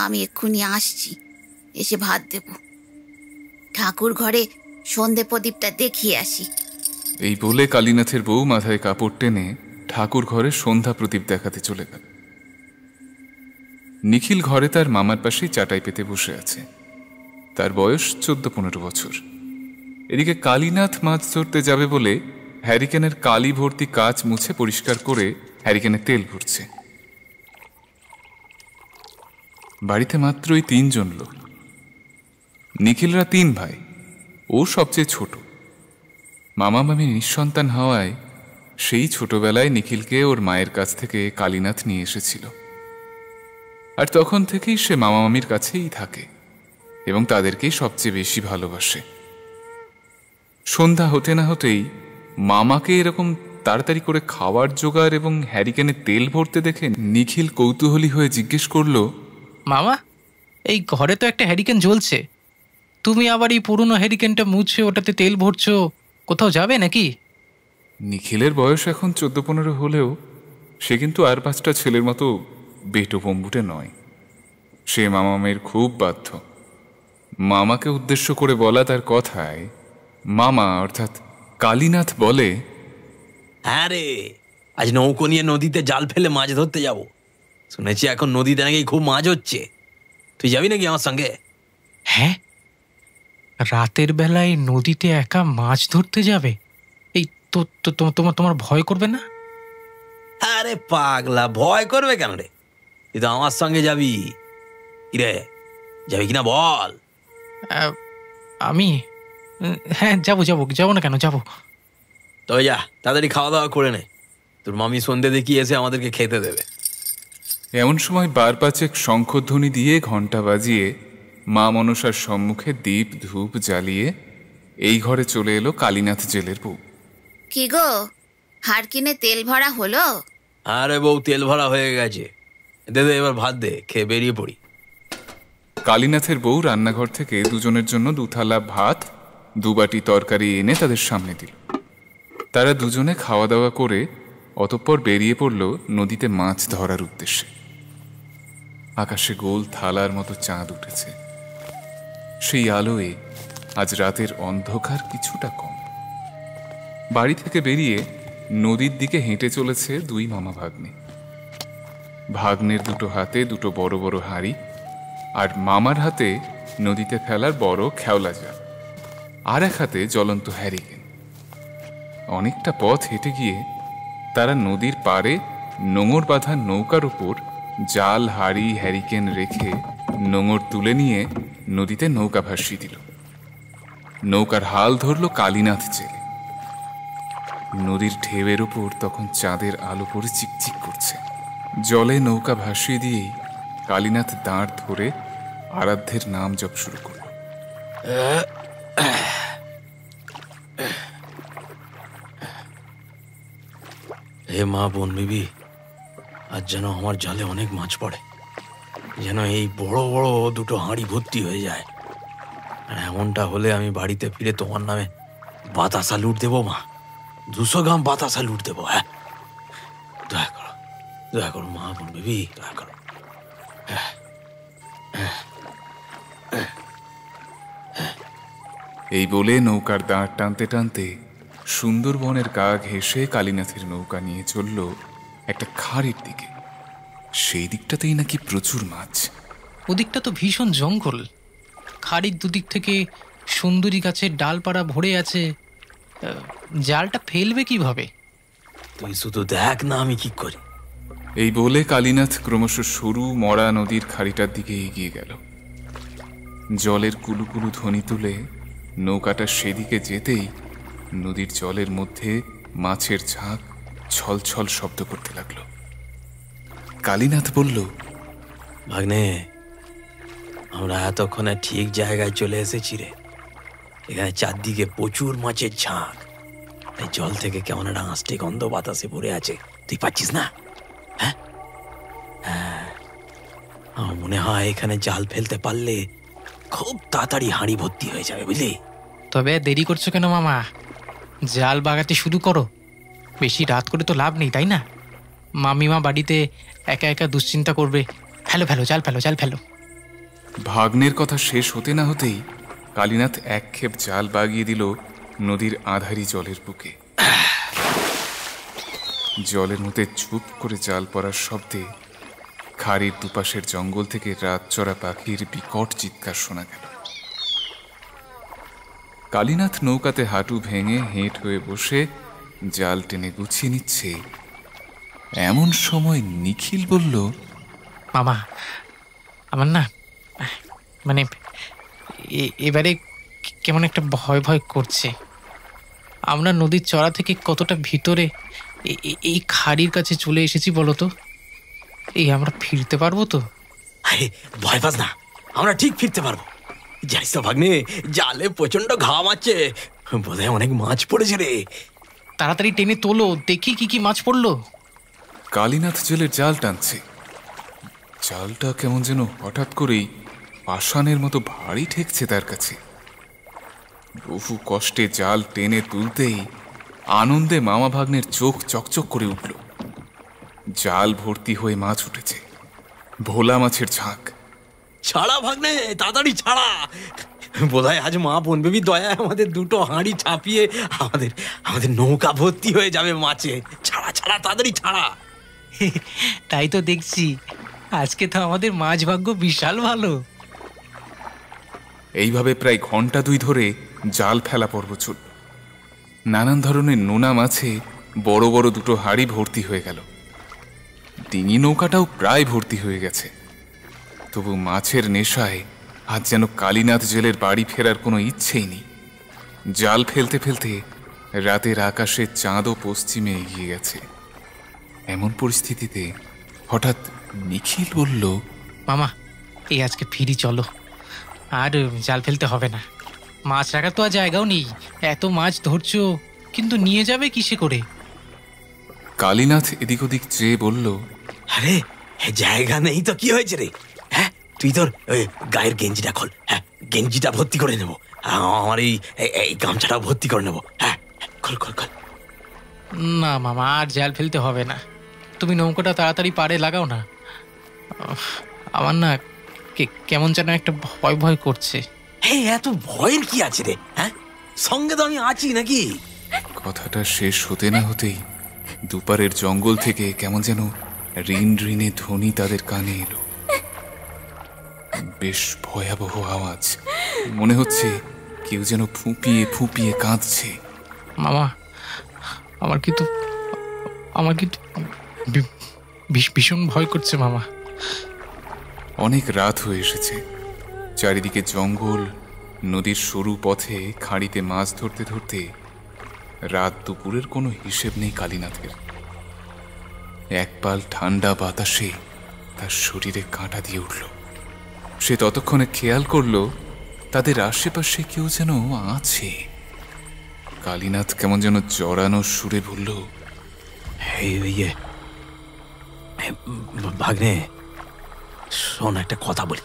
আমি এক্ষুনি আসছি, এসে ভাত দেব। ঠাকুর ঘরে সন্ধে প্রদীপটা দেখিয়ে আসি। এই বলে কালীনাথের বউ মাথায় কাপড় টেনে ঠাকুর ঘরে সন্ধ্যা প্রদীপ দেখাতে চলে গেল। নিখিল ঘরে তার মামার পাশেই চাটাই পেতে বসে আছে। তার বয়স 14-15 বছর। এদিকে কালীনাথ মাছ ধরতে যাবে বলে হ্যারিকেনের কালি ভর্তি কাচ মুছে পরিষ্কার করে হ্যারিকেনে তেল ভরছে। বাড়িতে মাত্রই 3 জন লোক। নিখিলরা 3 ভাই, ও সবচেয়ে ছোট। মামা মামি নিঃসন্তান হওয়ায় সেই ছোটবেলায় নিখিলকে ওর মায়ের কাছ থেকে কালীনাথ নিয়ে এসেছিল। আর তখন থেকেই সে মামা মামির কাছেই থাকে এবং তাদেরকেই সবচেয়ে বেশি ভালোবাসে। সন্ধ্যা হতে না হতেই মামাকে এরকম তাড়াতাড়ি করে খাওয়ার জোগাড় এবং হ্যারিকেনে তেল ভরতে দেখে নিখিল কৌতূহলী হয়ে জিজ্ঞেস করল, মামা, এই ঘরে তো একটা হ্যারিকেন জ্বলছে, তুমি আবার এই পুরনো হ্যারিকেনটা মুছে ওটাতে তেল ভরছো, কোথাও যাবে নাকি? নিখিলের বয়স এখন 14-15 হলেও সে কিন্তু আর 5টা ছেলের মতো বেটো পম্বুটে নয়। সে মামা মেয়ের খুব বাধ্য। মামাকে উদ্দেশ্য করে বলা তার কথায় মামা অর্থাৎ কালীনাথ বলে, হ্যাঁ রে, আজ নৌকো নিয়ে নদীতে জাল ফেলে মাছ ধরতে যাব। শুনেছি এখন নদীতে নাকি খুব মাছ হচ্ছে। তুই যাবি নাকি আমার সঙ্গে? হ্যাঁ, রাতের বেলায় নদীতে একা মাছ ধরতে যাবে? এই তো তোমার ভয় করবে না? আরে পাগলা, ভয় করবে কেন রে? তুই তো আমার সঙ্গে যাবি। রে যাবি কিনা বল? আমি হ্যাঁ যাবো না কেন, যাবো। তবে যা, তাড়াতাড়ি খাওয়া দাওয়া করে নে, তোর মামি সন্ধ্যে দেখিয়ে এসে আমাদেরকে খেতে দেবে। এমন সময় 12-5 শঙ্খধ্বনি দিয়ে ঘণ্টা বাজিয়ে মা মনসার সম্মুখে দীপ ধূপ জ্বালিয়ে এই ঘরে চলে এলো কালীনাথ জেলের বউ। কি গো, হারকিনে তেল ভরা হলো? আরে বউ, তেল ভরা হয়ে গেছে। দে এবার ভাত দে, খেয়ে বেরিয়ে পড়ি। কালীনাথের বউ রান্নাঘর থেকে দুজনের জন্য 2 থালা ভাত 2 বাটি তরকারি এনে তাদের সামনে দিল। তারা দুজনে খাওয়া দাওয়া করে অতঃপর বেরিয়ে পড়ল নদীতে মাছ ধরার উদ্দেশ্যে। আকাশে গোল থালার মতো চাঁদ উঠেছে। সেই আলোয় আজ রাতের অন্ধকার কিছুটা কম। বাড়ি থেকে বেরিয়ে নদীর দিকে হেঁটে চলেছে দুই মামা ভাগ্নে। ভাগ্নের দুটো হাতে দুটো বড় বড় হাঁড়ি, আর মামার হাতে নদীতে ফেলার বড় খেওলা জাল, আর এক হাতে জ্বলন্ত হ্যারিকেন। অনেকটা পথ হেঁটে গিয়ে তারা নদীর পাড়ে নোঙর বাঁধা নৌকার উপর জাল, হাঁড়ি, হ্যারিকেন রেখে নোঙর তুলে নিয়ে নদীতে নৌকা ভাসিয়ে দিল। নৌকার হাল ধরল কালীনাথ জেলে। নদীর ঢেউয়ের উপর তখন চাঁদের আলো পড়ে চিকচিক করছে। জলে নৌকা ভাসিয়ে দিয়েই কালীনাথ দাঁড় ধরে আরাধ্যের নাম জপ শুরু করল। হে মা বোন বিবি, আজ যেন আমার জালে অনেক মাছ পড়ে, যেন এই বড় বড় দুটো হাঁড়ি ভর্তি হয়ে যায়। আর এমনটা হলে আমি বাড়িতে ফিরে তোমার নামে বাতাসা লুট দেবো মা, 200 গ্রাম বাতাসা লুট দেবো। হ্যাঁ, দয়া করো মা বোন বিবি, দয়া করো। এই বলে নৌকার দাঁড় টানতে টানতে সুন্দরবনের গা ঘেঁষে কালীনাথের নৌকা নিয়ে চলল একটা খাড়ির দিকে। সেই দিকটাতেই নাকি প্রচুর মাছ। ওদিকটা তো ভীষণ জঙ্গল। খাড়ির দুদিক থেকে সুন্দরী গাছের ডালপাড়া ভরে আছে। জালটা ফেলবে কিভাবে? তুই শুধু দেখ না আমি কি করি। এই বলে কালীনাথ ক্রমশ সরু মরা নদীর খাড়িটার দিকে এগিয়ে গেল। জলের কুলুকুলু ধ্বনি তুলে নৌকাটা সেদিকে যেতেই নদীর জলের মধ্যে মাছের ঝাঁক ছলছল শব্দ করতে লাগল। কালীনাথ বলল, ভাগ্নে, আমরা এতক্ষণে ঠিক জায়গায় চলে এসেছি রে। এখানে চারদিকে প্রচুর মাছের ঝাঁক, এই জল থেকে কেমন একটা আঁশটে গন্ধ বাতাসে ভরে আছে, তুই পাচ্ছিস না? হ্যাঁ, আমার মনে হয় এখানে জাল ফেলতে পারলে খুব তাড়াতাড়ি হাঁড়ি ভর্তি হয়ে যাবে, বুঝলি? তবে দেরি করছো কেন মামা? জাল বাগাতে শুরু করো। বেশি রাত করে তো লাভ নেই, তাই না? মামিমা বাড়িতে একা একা দুশ্চিন্তা করবে। ফেলো ফেলো, জাল ফেলো, জাল ফেলো। ভাগ্নের কথা শেষ হতে না হতেই কালীনাথ এক ক্ষেপ জাল বাগিয়ে দিল নদীর আধারি জলের বুকে। জলের মধ্যে চুপ করে জাল পড়ার শব্দে খাড়ির দুপাশের জঙ্গল থেকে রাতচরা পাখির বিকট চিৎকার শোনা গেল। কালীনাথ নৌকাতে হাঁটু ভেঙে হেঁট হয়ে বসে জাল টেনে গুছিয়ে নিচ্ছে। এমন সময় নিখিল বলল, মামা, আমার না মানে এবারে কেমন একটা ভয় ভয় করছে। আমরা নদীর চড়া থেকে কতটা ভিতরে এই খাড়ির কাছে চলে এসেছি বলো তো? এই আমরা ফিরতে পারবো তো? ভয় পাস না, আমরা ঠিক ফিরতে পারবো। জানিস তো ভাগ্নে, জালে প্রচন্ড ঘাম আছে, বোধহয় অনেক মাছ পড়েছে রে। তাড়াতাড়ি টেনে তোলো, দেখি কি কি মাছ পড়লো। কালীনাথ জেলের জাল টানছে। জালটা কেমন যেন হঠাৎ করেই পাষাণের মতো ভারী ঠেকছে তার কাছে। বহু কষ্টে জাল টেনে তুলতেই আনন্দে মামা ভাগ্নের চোখ চকচক করে উঠল। জাল ভর্তি হয়ে মাছ উঠেছে, ভোলা মাছের ঝাঁক। ছাড়া ভাগ্নে, তাড়াতাড়ি ছাড়া। বোধহয় আজ মা বোন বেবি দয়ায় আমাদের দুটো হাঁড়ি ছাপিয়ে আমাদের নৌকা ভর্তি হয়ে যাবে মাছে। ছাড়া ছাড়া, তাড়াতাড়ি ছাড়া। তাই তো দেখছি, আজকে তো আমাদের মাছ ভাগ্য বিশাল ভালো। এইভাবে প্রায় ঘন্টা 2 ধরে জাল ফেলা পর্ব চলল। নানান ধরনের নোনা মাছে বড় বড় দুটো হাঁড়ি ভর্তি হয়ে গেল। ডিঙি নৌকাটাও প্রায় ভর্তি হয়ে গেছে। তবু মাছের নেশায় আজ যেন কালীনাথ জেলের বাড়ি ফেরার কোনো ইচ্ছেই নেই। জাল ফেলতে ফেলতে রাতের আকাশে চাঁদও পশ্চিমে এগিয়ে গেছে। এমন পরিস্থিতিতে হঠাৎ নিখিল বলল, মামা, এই আজকে ফিরি চলো, আর জাল ফেলতে হবে না। মাছ রাখার তো আর জায়গাও নেই। এত মাছ ধরছো, কিন্তু নিয়ে যাবে কিসে করে? কালীনাথ এদিক ওদিক চেয়ে বলল, আরে জায়গা নেই তো কি হয়েছে রে? হ্যাঁ, তুই তোর গায়ের গেঞ্জিটা খোল। হ্যাঁ, গেঞ্জিটা ভর্তি করে নেবো, আমার এই গামছাটাও ভর্তি করে নেবো। হ্যাঁ, খোল খোল খোল। না মামা, আর জাল ফেলতে হবে না। তুমি নৌকাটা তাড়াতাড়ি পাড়ে লাগাও না। আমার না কেমন যেন একটা ভয় ভয় করছে। হে, এত ভয়ের কি আছে রে? হ্যাঁ, সঙ্গে তো আমি আছি নাকি? কথাটা শেষ হতে না হতেই দুপারের জঙ্গল থেকে কেমন যেন রিন রিনে ধ্বনি তাদের কানে এলো। বেশ ভয়াবহ আওয়াজ, মনে হচ্ছে কেউ যেন ফুঁপিয়ে ফুঁপিয়ে কাঁদছে। মামা, আমার কিন্তু ভীষণ ভয় করছে মামা। অনেক রাত হয়ে এসেছে, চারিদিকে জঙ্গল, নদীর সরু পথে খাঁড়িতে মাছ ধরতে ধরতে রাত দুপুরের কোনো হিসেব নেই কালীনাথের। এক পাল ঠান্ডা বাতাসে তার শরীরে কাঁটা দিয়ে উঠল। সে ততক্ষণে খেয়াল করল তাদের আশেপাশে কেউ যেন আছে। কালীনাথ কেমন যেন জড়ানো সুরে বলল, ভাগ্নে, শোন, একটা কথা বলি।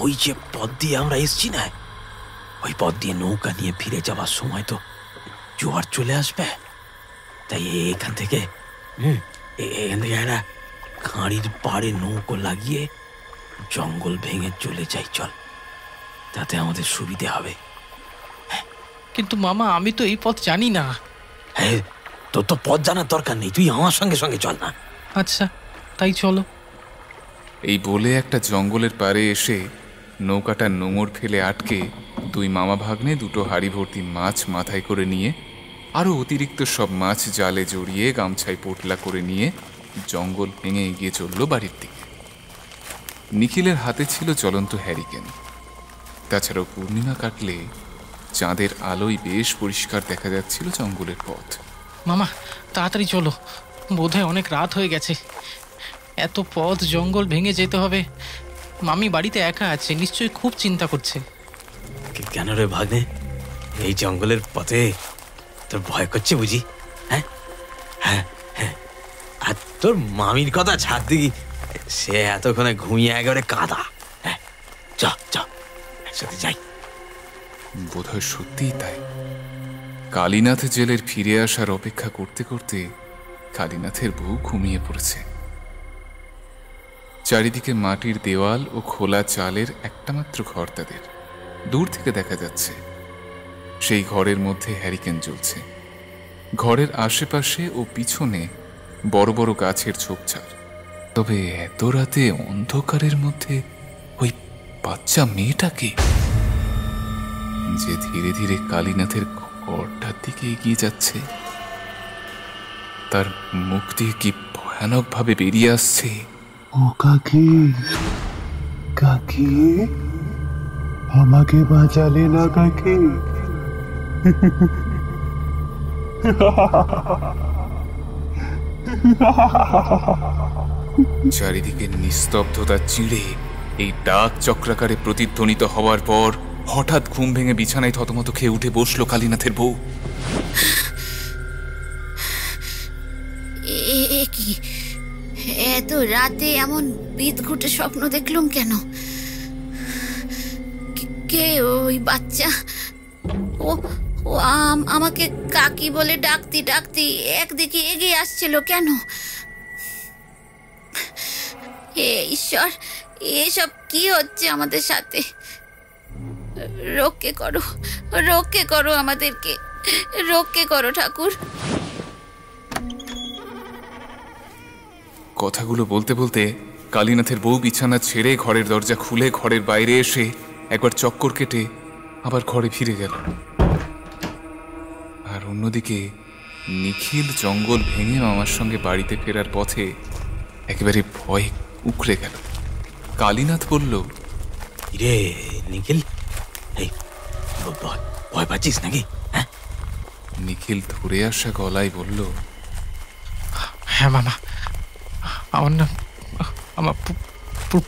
ওই যে পথ দিয়ে আমরা এসছি না, ওই পথ দিয়ে নৌকা নিয়ে ফিরে যাওয়ার সময় তো জোয়ার চলে আসবে। তাই এখান থেকে একটা খাঁড়ির পাড়ে নৌকো লাগিয়ে জঙ্গল ভেঙে চলে যাই, চল, তাতে আমাদের সুবিধে হবে। কিন্তু মামা, আমি তো এই পথ জানি না। হ্যাঁ, তোর তো পথ জানার দরকার নেই, তুই আমার সঙ্গে সঙ্গে চল না। আচ্ছা, তাই চলো। এই বলে একটা জঙ্গলের পাড়ে এসে নৌকাটা নোঙর ফেলে আটকে দুই মামা ভাগ্নে দুটো হাড়ি ভর্তি মাছ মাথায় করে নিয়ে আরও অতিরিক্ত সব মাছ জালে জড়িয়ে গামছায় পোটলা করে নিয়ে জঙ্গল ভেঙে এগিয়ে চলল বাড়ির দিকে। নিখিলের হাতে ছিল জ্বলন্ত হ্যারিকেন। তাছাড়াও পূর্ণিমা কাটলে চাঁদের আলোয় বেশ পরিষ্কার দেখা যাচ্ছিল জঙ্গলের পথ। মামা, তাড়াতাড়ি চলো, বোধহয় অনেক রাত হয়ে গেছে। এত পথ জঙ্গল ভেঙে যেতে হবে। মামি বাড়িতে একা আছে, নিশ্চয়ই খুব চিন্তা করছে। কেন রে ভাগ্নে, এই জঙ্গলের পথে তোর ভয় করছে বুঝি? হ্যাঁ হ্যাঁ হ্যাঁ, আর তোর মামির কথা ছাড় দিই, সে এতক্ষণে ঘুমিয়ে একেবারে কাদা। হ্যাঁ, চ চ, একসাথে যাই। বোধহয় সত্যিই তাই। কালীনাথ জেলের ফিরে আসার অপেক্ষা করতে করতে কালীনাথের বউ ঘুমিয়ে পড়েছে। চারিদিকে মাটির দেওয়াল ও খোলা চালের একটা মাত্র ঘর তাদের। দূর থেকে দেখা যাচ্ছে সেই ঘরের মধ্যে হ্যারিকেন জ্বলছে। ঘরের আশেপাশে ও পিছনে বড় বড় গাছের ঝোপঝাড়। তবে এত রাতে অন্ধকারের মধ্যে ওই বাচ্চা মেয়েটাকে, যে ধীরে ধীরে কালীনাথের ঘরটার দিকে এগিয়ে যাচ্ছে, তার মুখ দিয়ে কি ভয়ানক ভাবে বেরিয়ে আসছে, ও কাকি, কাকি, আমাকে বাঁচালে না কাকি। চারিদিকে নিস্তব্ধতা চিড়ে এই ডাক চক্রাকারে প্রতিধ্বনিত হওয়ার পর হঠাৎ ঘুম ভেঙে বিছানায় থতমত খেয়ে উঠে বসলো কালীনাথের বউ। কি এত রাতে এমন বিদঘুটে স্বপ্ন দেখলুম কেন? কে ওই বাচ্চা? ও ও আমাকে কাকি বলে ডাকতি ডাকতি একদিকে এগিয়ে আসছিল কেন? হে ঈশ্বর, এসব কি হচ্ছে আমাদের সাথে? রক্ষে করো, রক্ষে করো, আমাদেরকে রক্ষে করো ঠাকুর। কথাগুলো বলতে বলতে কালীনাথের বউ বিছানা ছেড়ে ঘরের দরজা খুলে ঘরের বাইরে এসে একবার চক্কর কেটে আবার ঘরে ফিরে গেল। আর অন্যদিকে নিখিল জঙ্গল ভেঙে মামার সঙ্গে বাড়িতে ফেরার পথে একেবারে ভয়ে উকড়ে গেল। কালীনাথ বলল, রে নিখিল, এই ভয় পাচ্ছিস নাকি? হ্যাঁ। নিখিল ধরে আসা গলায় বলল, হ্যাঁ মামা, আমার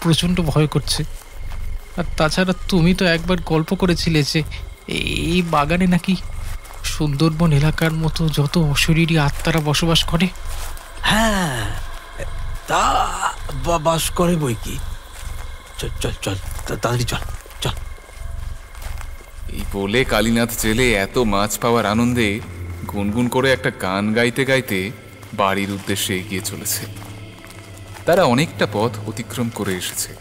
প্রচণ্ড ভয় করছে। আর তাছাড়া তুমি তো একবার গল্প করেছিলে যে এই বাগানে নাকি সুন্দরবন এলাকার মতো যত অশরীরী আত্মারা বসবাস করে। হ্যাঁ, তা বাস করে বই কি। চল চল চল, তাড়াতাড়ি চল চল। এই বলে কালীনাথ জেলে এত মাছ পাওয়ার আনন্দে গুনগুন করে একটা গান গাইতে গাইতে বাড়ির উদ্দেশ্যে এগিয়ে চলেছে। তারা অনেকটা পথ অতিক্রম করে এসেছে,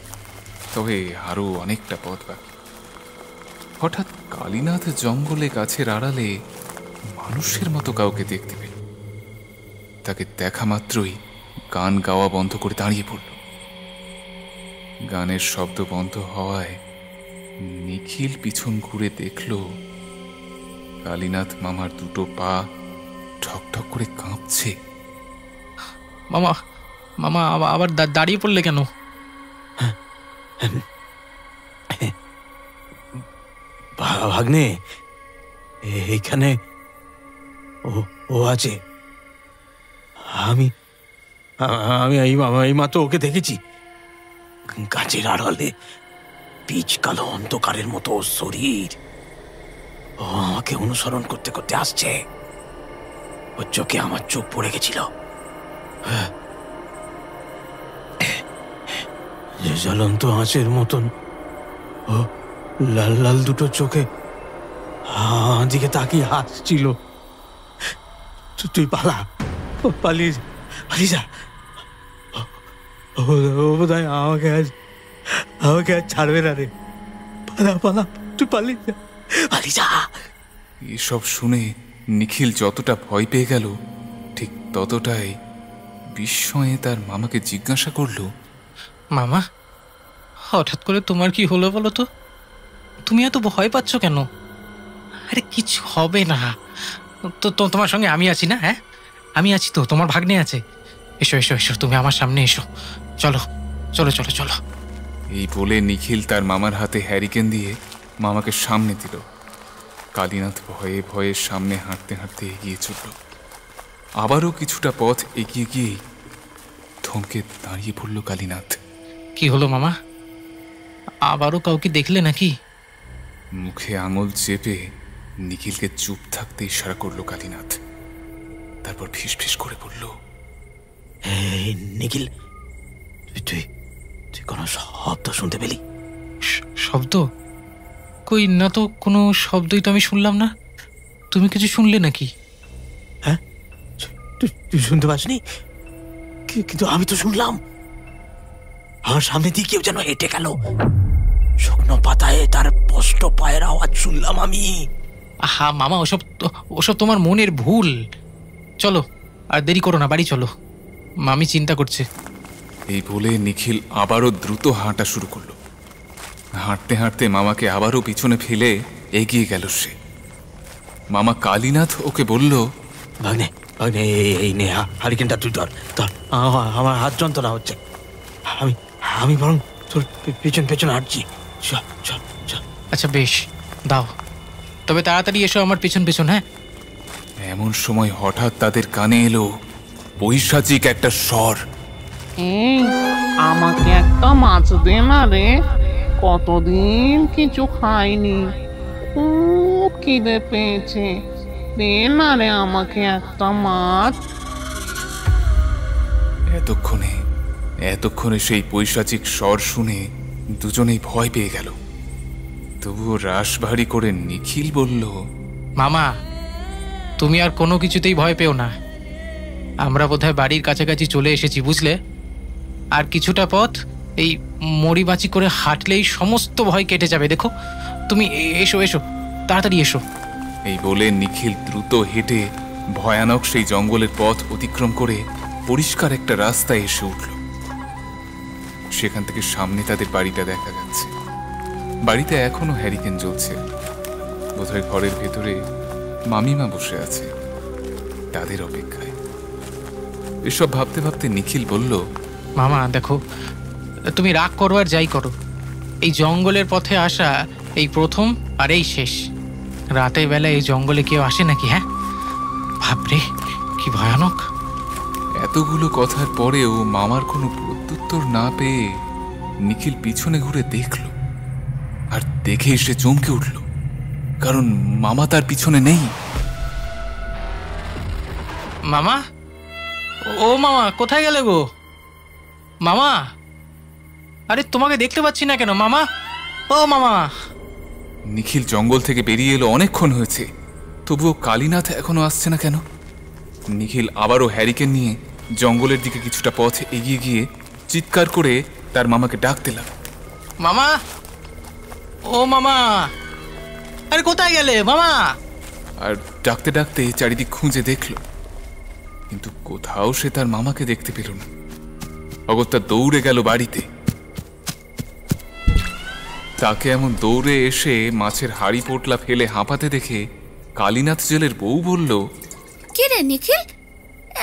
তবে আরো অনেকটা পথ বাকি। হঠাৎ কালীনাথ জঙ্গলে গাছের আড়ালে মানুষের মতো কাউকে দেখতে পেল। তাকে দেখা মাত্রই গান গাওয়া বন্ধ করে দাঁড়িয়ে পড়ল। গানের শব্দ বন্ধ হওয়ায় নিখিল পিছন ঘুরে দেখল কালীনাথ মামার দুটো পা ঠকঠক করে কাঁপছে। মামা, মামা আবার দাঁড়িয়ে পড়লে কেন? ভাগ্নে, এইখানে ও আছে। আমি আমি এই মাত্র ওকে দেখেছি। গাছের আড়ালে পিচ কালো অন্ধকারের মতো শরীর। ও আমাকে অনুসরণ করতে করতে আসছে। ওর চোখে আমার চোখ পড়ে গেছিল। জ্বলন্ত আঁচের মতন ও লাল লাল দুটো চোখে আমার দিকে তাকিয়ে হাসছিল। তুই পালিয়ে যা। ও বোধহয় আমাকে আজ ছাড়বে না রে। পালা, তুই পালিয়ে যা। এসব শুনে নিখিল যতটা ভয় পেয়ে গেল, ঠিক ততটাই বিস্ময়ে তার মামাকে জিজ্ঞাসা করল, মামা, হঠাৎ করে তোমার কি হলো বলো তো? তুমি এত ভয় পাচ্ছ কেন? আরে কিছু হবে না তো, তোমার সঙ্গে আমি আছি না? হ্যাঁ, আমি আছি তো, তোমার ভাগ্নে আছে। এসো এসো এসো, তুমি আমার সামনে এসো। চলো চলো চলো চলো। এই বলে নিখিল তার মামার হাতে হ্যারিকেন দিয়ে মামাকে সামনে দিল। কালীনাথ ভয়ে ভয়ে সামনে হাঁটতে হাঁটতে এগিয়ে চলল। আবারও কিছুটা পথ এগিয়ে গিয়ে থমকে দাঁড়িয়ে পড়ল কালীনাথ। কি হলো মামা, আবারও কাউকে দেখলে নাকি? মুখে আঙুল চেপে নিখিলকে চুপ থাকতে ইশারা করলো কালীনাথ। তারপর ফিস ফিস করে বলল, নিখিল, তুই কোনো শব্দ শুনতে পেলি? শব্দ? কই না তো, কোনো শব্দই তো আমি শুনলাম না। তুমি কিছু শুনলে নাকি? হ্যাঁ, তুই শুনতে পাসনি? কিন্তু আমি তো শুনলাম। আমার সামনে দিয়ে কেউ যেন হেঁটে গেল। শুকনো পাতায় তার স্পষ্ট পায়ের আওয়াজ শুনলাম আমি। আহা মামা, ওসব তোমার মনের ভুল। চলো, আর দেরি করো না, বাড়ি চলো, মামি চিন্তা করছে। এই বলে নিখিল আবারও দ্রুত হাঁটা শুরু করলো। হাঁটতে হাঁটতে মামাকে আবারও পিছনে ফেলে এগিয়ে গেল সে। মামা কালীনাথ ওকে বলল, ভাগ্নে, এই নে হারিকেনটা, তুই ধর। আমার হাত যন্ত্রণা হচ্ছে। আমি বরং তোর পেছন পেছন হাঁটছি। চল। আচ্ছা বেশ, দাও, তবে তাড়াতাড়ি এসো আমার পেছন পেছন। হ্যাঁ। এমন সময় হঠাৎ তাদের কানে এলো পৈশাচিক একটা স্বর। আমাকে একটা মাছ দে না রে, কতদিন কিছু খাইনি, খুব খিদে পেয়েছে, দে না রে আমাকে একটা মাছ। এতক্ষণে সেই পৈশাচিক স্বর শুনে দুজনেই ভয় পেয়ে গেল। তবুও রাশ ভারী করে নিখিল বলল, মামা, তুমি আর কোনো কিছুতেই ভয় পেও না। আমরা বোধহয় বাড়ির কাছাকাছি চলে এসেছি, বুঝলে? আর কিছুটা পথ এই মরিবাচি করে হাঁটলেই সমস্ত ভয় কেটে যাবে। দেখো, তুমি এসো এসো, তাড়াতাড়ি এসো। এই বলে নিখিল দ্রুত হেঁটে ভয়ানক সেই জঙ্গলের পথ অতিক্রম করে পরিষ্কার একটা রাস্তায় এসে উঠল। সেখান থেকে সামনে তাদের বাড়িটা দেখা যাচ্ছে। বাড়িতে এখনো হ্যারিকেন জ্বলছে। বোধহয় ঘরের ভেতরে মামিমা বসে আছে তাদের অপেক্ষায়। এসব ভাবতে ভাবতে নিখিল বলল, মামা দেখো, তুমি রাগ করো আর যাই করো, এই জঙ্গলের পথে আসা এই প্রথম আর এই শেষ। রাতের বেলা এই জঙ্গলে কেউ আসে নাকি? হ্যাঁ, ভাবরে কি ভয়ানক। এতগুলো কথার পরেও মামার কোনো প্রত্যুত্তর না পেয়ে নিখিল পিছনে ঘুরে দেখল, আর দেখে এসে চমকে উঠল, কারণ মামা তার পিছনে নেই। মামা, ও মামা, কোথায় গেলে গো? মামা, আরে তোমাকে দেখতে পাচ্ছি না কেন মামা? ও মামা। নিখিল জঙ্গল থেকে বেরিয়ে এলো অনেকক্ষণ হয়েছে, তবুও কালীনাথ এখনো আসছে না কেন? নিখিল আবারও হ্যারিকেন নিয়ে জঙ্গলের দিকে কিছুটা পথ এগিয়ে গিয়ে দেখল কালীনাথ মামার পিছনে নেই। চিৎকার করে তার মামাকে ডাকতে লাগলো। মামা, ও মামা, আরে কোথায় গেলে মামা? আর ডাকতে ডাকতে চারিদিক খুঁজে দেখল, কিন্তু কোথাও সে তার মামাকে দেখতে পেল না। অগত্যা দৌড়ে গেল বাড়িতে। তাকে এমন দৌড়ে এসে মাছের হাড়ি পোটলা ফেলে হাঁপাতে দেখে কালীনাথ জেলের বউ বলল, কি রে নিখিল,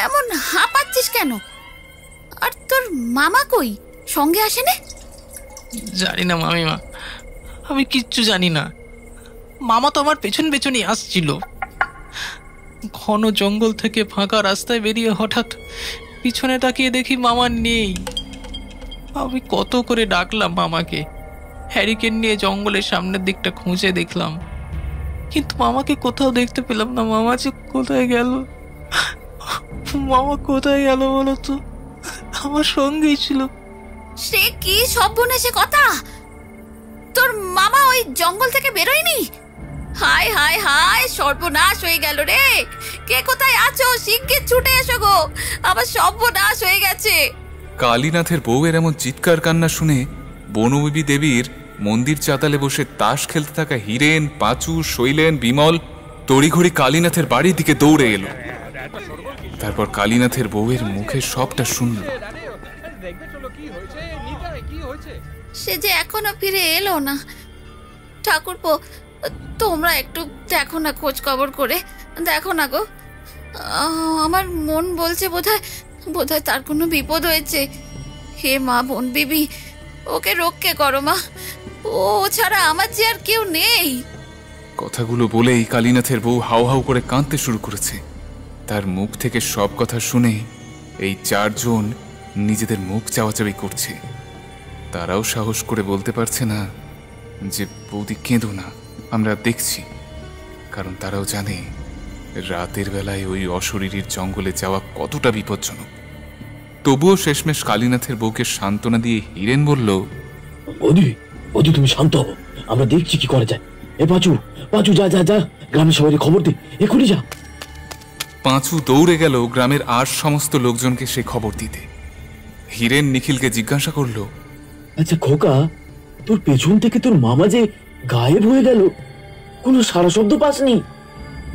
এমন হাঁপাচ্ছিস কেন? আর তোর মামা কই, সঙ্গে আসে না? জানি না মামিমা, আমি কিচ্ছু জানি না। মামা তো আমার পেছন পেছনই আসছিল। ঘন জঙ্গল থেকে ফাঁকা রাস্তায় বেরিয়ে হঠাৎ পিছনে তাকিয়ে দেখি মামা নেই। আমি কত করে ডাকলাম মামাকে, হ্যারিকেন নিয়ে জঙ্গলের সামনের দিকটা খুঁজে দেখলাম, কিন্তু মামাকে কোথাও দেখতে পেলাম না। মামা যে কোথায় গেল, মামা কোথায় গেল বলো তো? আমার সঙ্গেই ছিল। সে কি সর্বনেশে কথা, তোর মামা ওই জঙ্গল থেকে বেরোয়নি? হায় হায় হায়, সর্বনাশ হয়ে গেল রে। কে কোথায় আছো, শিগগির ছুটে এসো গো, আমার সর্বনাশ হয়ে গেছে। কালীনাথের বউয়ের এমন চিৎকার কান্না শুনে বনবিবি দেবীর মন্দির চাতালে বসে তাস খেলতে থাকা হীরেন, পাঁচু, শৈলেন, বিমল তড়িঘড়ি কালীনাথের বাড়ির দিকে দৌড়ে এলো। তারপর কালীনাথের বউয়ের মুখে সবটা শুনল। সে যে এখনো ফিরে এলো না। ঠাকুরপো, তোমরা একটু দেখো না, খোঁজ খবর করে দেখো না গো। আমার মন বলছে বোধহয় তার কোনো বিপদ হয়েছে। হে মা বন বিবি, ওকে রক্ষে করো মা, ও ছাড়া আমার যে আর কেউ নেই। কথাগুলো বলেই কালীনাথের বউ হাউ হাউ করে কাঁদতে শুরু করেছে। তার মুখ থেকে সব কথা শুনে এই চারজন নিজেদের মুখ চাওয়াচাওয়ি করছে। তারাও সাহস করে বলতে পারছে না যে বৌদি কেঁদো না, আমরা দেখছি। কারণ তারাও জানে রাতের বেলায় ওই অশরীরীর জঙ্গলে যাওয়া কতটা বিপজ্জনক। তবুও শেষমেশ কালীনাথের বউকে সান্ত্বনা দিয়ে হীরেন বলল, বৌদি তুমি শান্ত হও, আমরা দেখছি কি করা যায়। এ পাঁচু, যা যা যা, গ্রামের সবাই খবর দে, এখনই যা। পাঁচু দৌড়ে গেল গ্রামের আর সমস্ত লোকজনকে সে খবর দিতে। হীরেন নিখিলকে জিজ্ঞাসা করল, আচ্ছা খোকা, তোর পেছন থেকে তোর মামা যে গায়েব হয়ে গেল, কোনো সারা শব্দ পাসনি?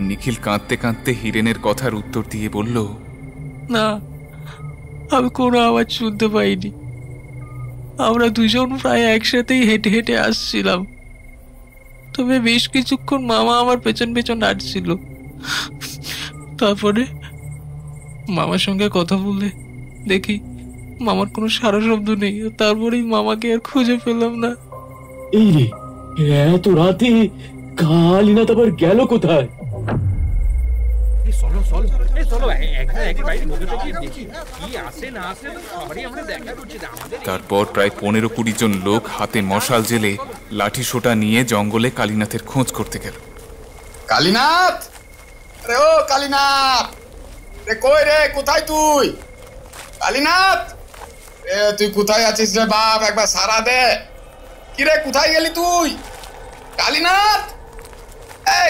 নিখিল কাঁদতে কাঁদতে হীরেনের কথার উত্তর দিয়ে বলল, না, আমি কোনো আওয়াজ শুনতে পাইনি। আমরা দুজন প্রায় একসাথেই হেঁটে হেঁটে আসছিলাম, তবে বেশ কিছুক্ষণ মামা আমার পেছন পেছন আসছিল। তারপরে মামার সঙ্গে কথা বলে দেখি মামার কোনো সারা শব্দ নেই। তারপরেই মামাকে আর খুঁজে পেলাম না। এই রে, এত রাতে কালীনাথ আবার গেল কোথায়? তারপর প্রায় 15-20 জন লোক হাতে মশাল জেলে লাঠি সোটা নিয়ে জঙ্গলে কালীনাথের খোঁজ করতে গেল। কালীনাথ, আরে ও কালীনাথ, রে কই রে, কোথায় তুই? কালীনাথ, তুই কোথায় আছিস রে বাপ, একবার সারা দে। কি রে, কোথায় গেলি তুই? কালীনাথ,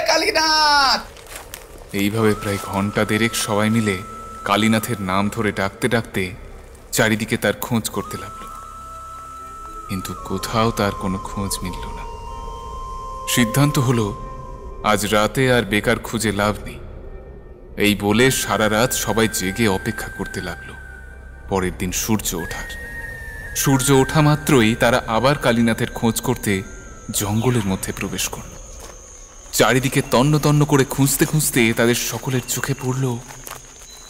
কালীনাথ। এইভাবে প্রায় ঘন্টা দেড়েক সবাই মিলে কালীনাথের নাম ধরে ডাকতে ডাকতে চারিদিকে তার খোঁজ করতে লাগলো, কিন্তু কোথাও তার কোনো খোঁজ মিলল না। সিদ্ধান্ত হলো আজ রাতে আর বেকার খুঁজে লাভ নেই। এই বলে সারা রাত সবাই জেগে অপেক্ষা করতে লাগলো পরের দিন সূর্য ওঠার। সূর্য ওঠা মাত্রই তারা আবার কালীনাথের খোঁজ করতে জঙ্গলের মধ্যে প্রবেশ করল। চারিদিকে তন্ন তন্ন করে খুঁজতে খুঁজতে তাদের সকলের চোখে পড়ল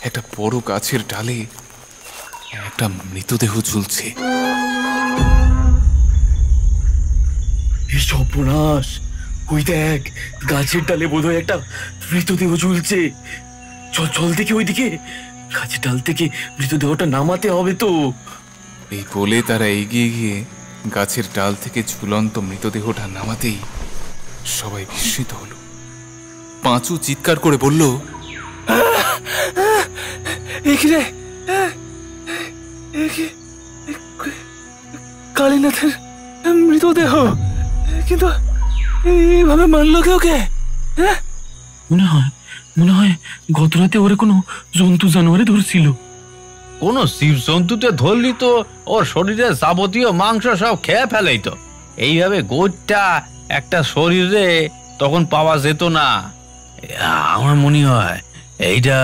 একটা বড় গাছের ডালে একটা মৃতদেহ ঝুলছে। সর্বনাশ, ওই দেখ, গাছের ডালে বোধহয় একটা মৃতদেহ ঝুলছে। চল দেখি ওইদিকে, গাছের ডাল থেকে মৃতদেহটা নামাতে হবে তো। এই বলে তারা এগিয়ে গিয়ে গাছের ডাল থেকে ঝুলন্ত মৃতদেহটা নামাতেই সবাই বিস্মিত হলো। পাঁচু চিৎকার করে বলল, কালীনাথের মৃতদেহ, কিন্তু এইভাবে মারল কে ওকে? মনে হয় গত রাতে ওরে কোনো জন্তু জানোয়ারে ধরছিল। কোনো জীবজন্তুতে ধরলি তো ওর শরীরের যাবতীয় মাংস সব খেয়ে ফেলেই তো। এইভাবে গোটা একটা শরীরে তখন পাওয়া যেত না। আমার মনে হয় এইটা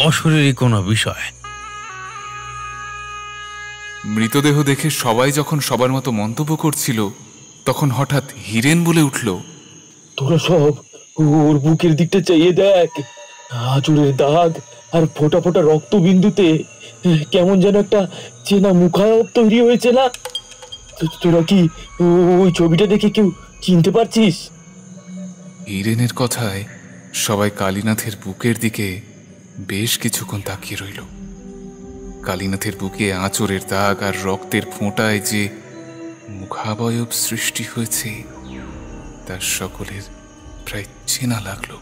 অশরীরী কোনো বিষয়। মৃতদেহ দেখে সবাই যখন সবার মতো মন্তব্য করছিল, তখন হঠাৎ হিরেন বলে উঠল, তোরা সব ওর বুকের দিকটা চাইয়ে দেখ, আঁচড়ের দাগ আর ফোটা ফোটা রক্তবিন্দুতে কেমন যেন একটা চেনা মুখায়ব তৈরি হয়েছে না? তোরা কি ওই ছবিটা দেখে কেউ চিনতে পারছিস? হিরেনের কথায় সবাই কালীনাথের বুকের দিকে বেশ কিছুক্ষণ তাকিয়ে রইল। কালীনাথের বুকে আঁচড়ের দাগ আর রক্তের ফোঁটায় যে মুখাবয়ব সৃষ্টি হয়েছে তার সকলের প্রায় চেনা লাগলো।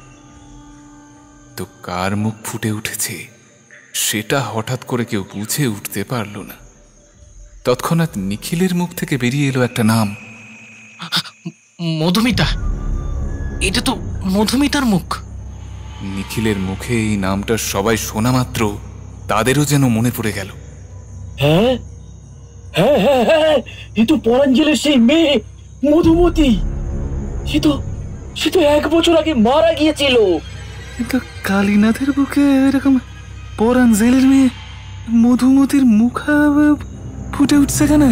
তো কার মুখ ফুটে উঠেছে সেটা হঠাৎ করে কেউ বুঝে উঠতে পারল না। তৎক্ষণাৎ নিখিলের মুখ থেকে বেরিয়ে এলো একটা নাম, মধুমিতা। এটা তো মধুমিতার মুখ। নিখিলের মুখে এই নামটা সবাই শোনা মাত্র তাদেরও যেন মনে পড়ে গেল। হ্যাঁ হ্যাঁ হ্যাঁ হ্যাঁ, এ তো পরাঞ্জলের সেই মেয়ে মধুমতি। সে তো 1 বছর আগে মারা গিয়েছিল। কিন্তু কালীনাথের বুকে এরকম পরাঞ্জলের মেয়ে মধুমতির মুখা ফুটে উঠছে কেন?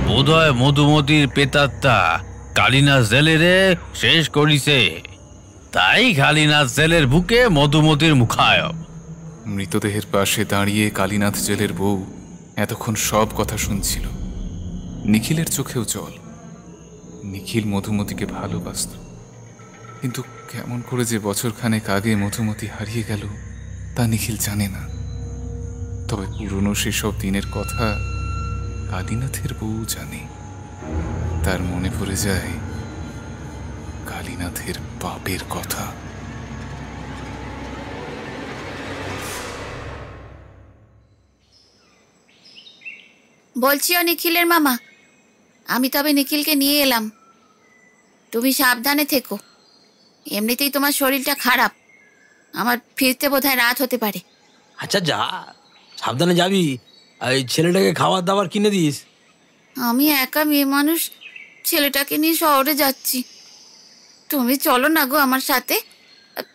বোধহয় মধুমতির পেতাত্তা কালীনাথ জেলেরে শেষ করিছে, তাই কালীনাথ জেলের বুকে মধুমতির মুখায়ব। মৃতদেহের পাশে দাঁড়িয়ে কালীনাথ জেলের বউ এতক্ষণ সব কথা শুনছিল। নিখিলের চোখেও জল। নিখিল মধুমতিকে ভালোবাসত, কিন্তু কেমন করে যে বছরখানেক আগে মধুমতি হারিয়ে গেল তা নিখিল জানে না। তবে পুরনো সেসব দিনের কথা কালীনাথের বউ জানে। তার মনে পড়ে যায় কালীনাথের পাপের কথা। বলছিও নিখিলের মামা, আমি তবে নিখিলকে নিয়ে এলাম। তুমি সাবধানে থেকো, এমনিতেই তোমার শরীরটা খারাপ। আমার ফিরতে বোধহয় রাত হতে পারে। আচ্ছা যা, সাবধানে যাবি। এই ছেলেটাকে খাবার দাবার কিনে দিস। আমি একা মেয়ে মানুষ, ছেলেটাকে নিয়ে শহরে যাচ্ছি। তুমি চলো না গো আমার সাথে,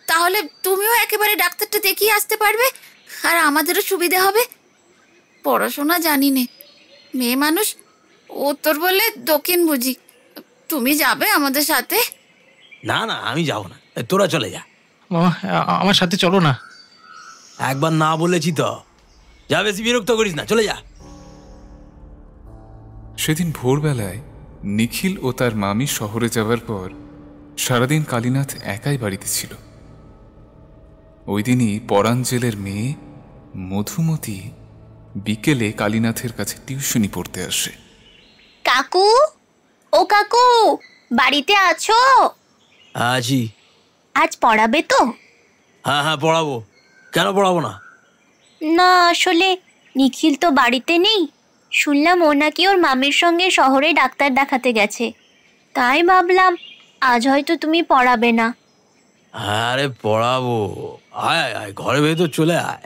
তাহলে তুমিও একেবারে ডাক্তারটা দেখিয়ে আসতে পারবে, আর আমাদেরও সুবিধা হবে। পড়াশোনা জানি নে, মেয়ে মানুষ, উত্তর বলে দক্ষিণ বুঝি। তুমি যাবে আমাদের সাথে? না না, আমি যাবো না, তোরা চলে যা। মামা, আমার সাথে চলো না। একবার না বলেছি তো, যা, বেশি বিরক্ত করিস না, চলে যা। সেদিন ভোরবেলায় নিখিল ও তার মামি শহরে যাওয়ার পর সারাদিন কালীনাথ একাই বাড়িতে ছিল। ওই দিনই পরাঞ্জলের মেয়ে মধুমতি বিকেলে কালীনাথের কাছে টিউশনি পড়তে আসে। কাকু, ও কাকু, বাড়িতে আছো? আছি। আজ পড়াবে তো? হ্যাঁ হ্যাঁ, পড়াবো। কেন পড়াবো না? না, আসলে নিখিল তো বাড়িতে নেই। শুনলাম ও নাকি ওর মামির সঙ্গে শহরে ডাক্তার দেখাতে গেছে, তাই ভাবলাম আজ হয়তো তুমি পড়াবে না। আরে পড়াবো, আয় আয়, ঘরে ভেতর চলে আয়।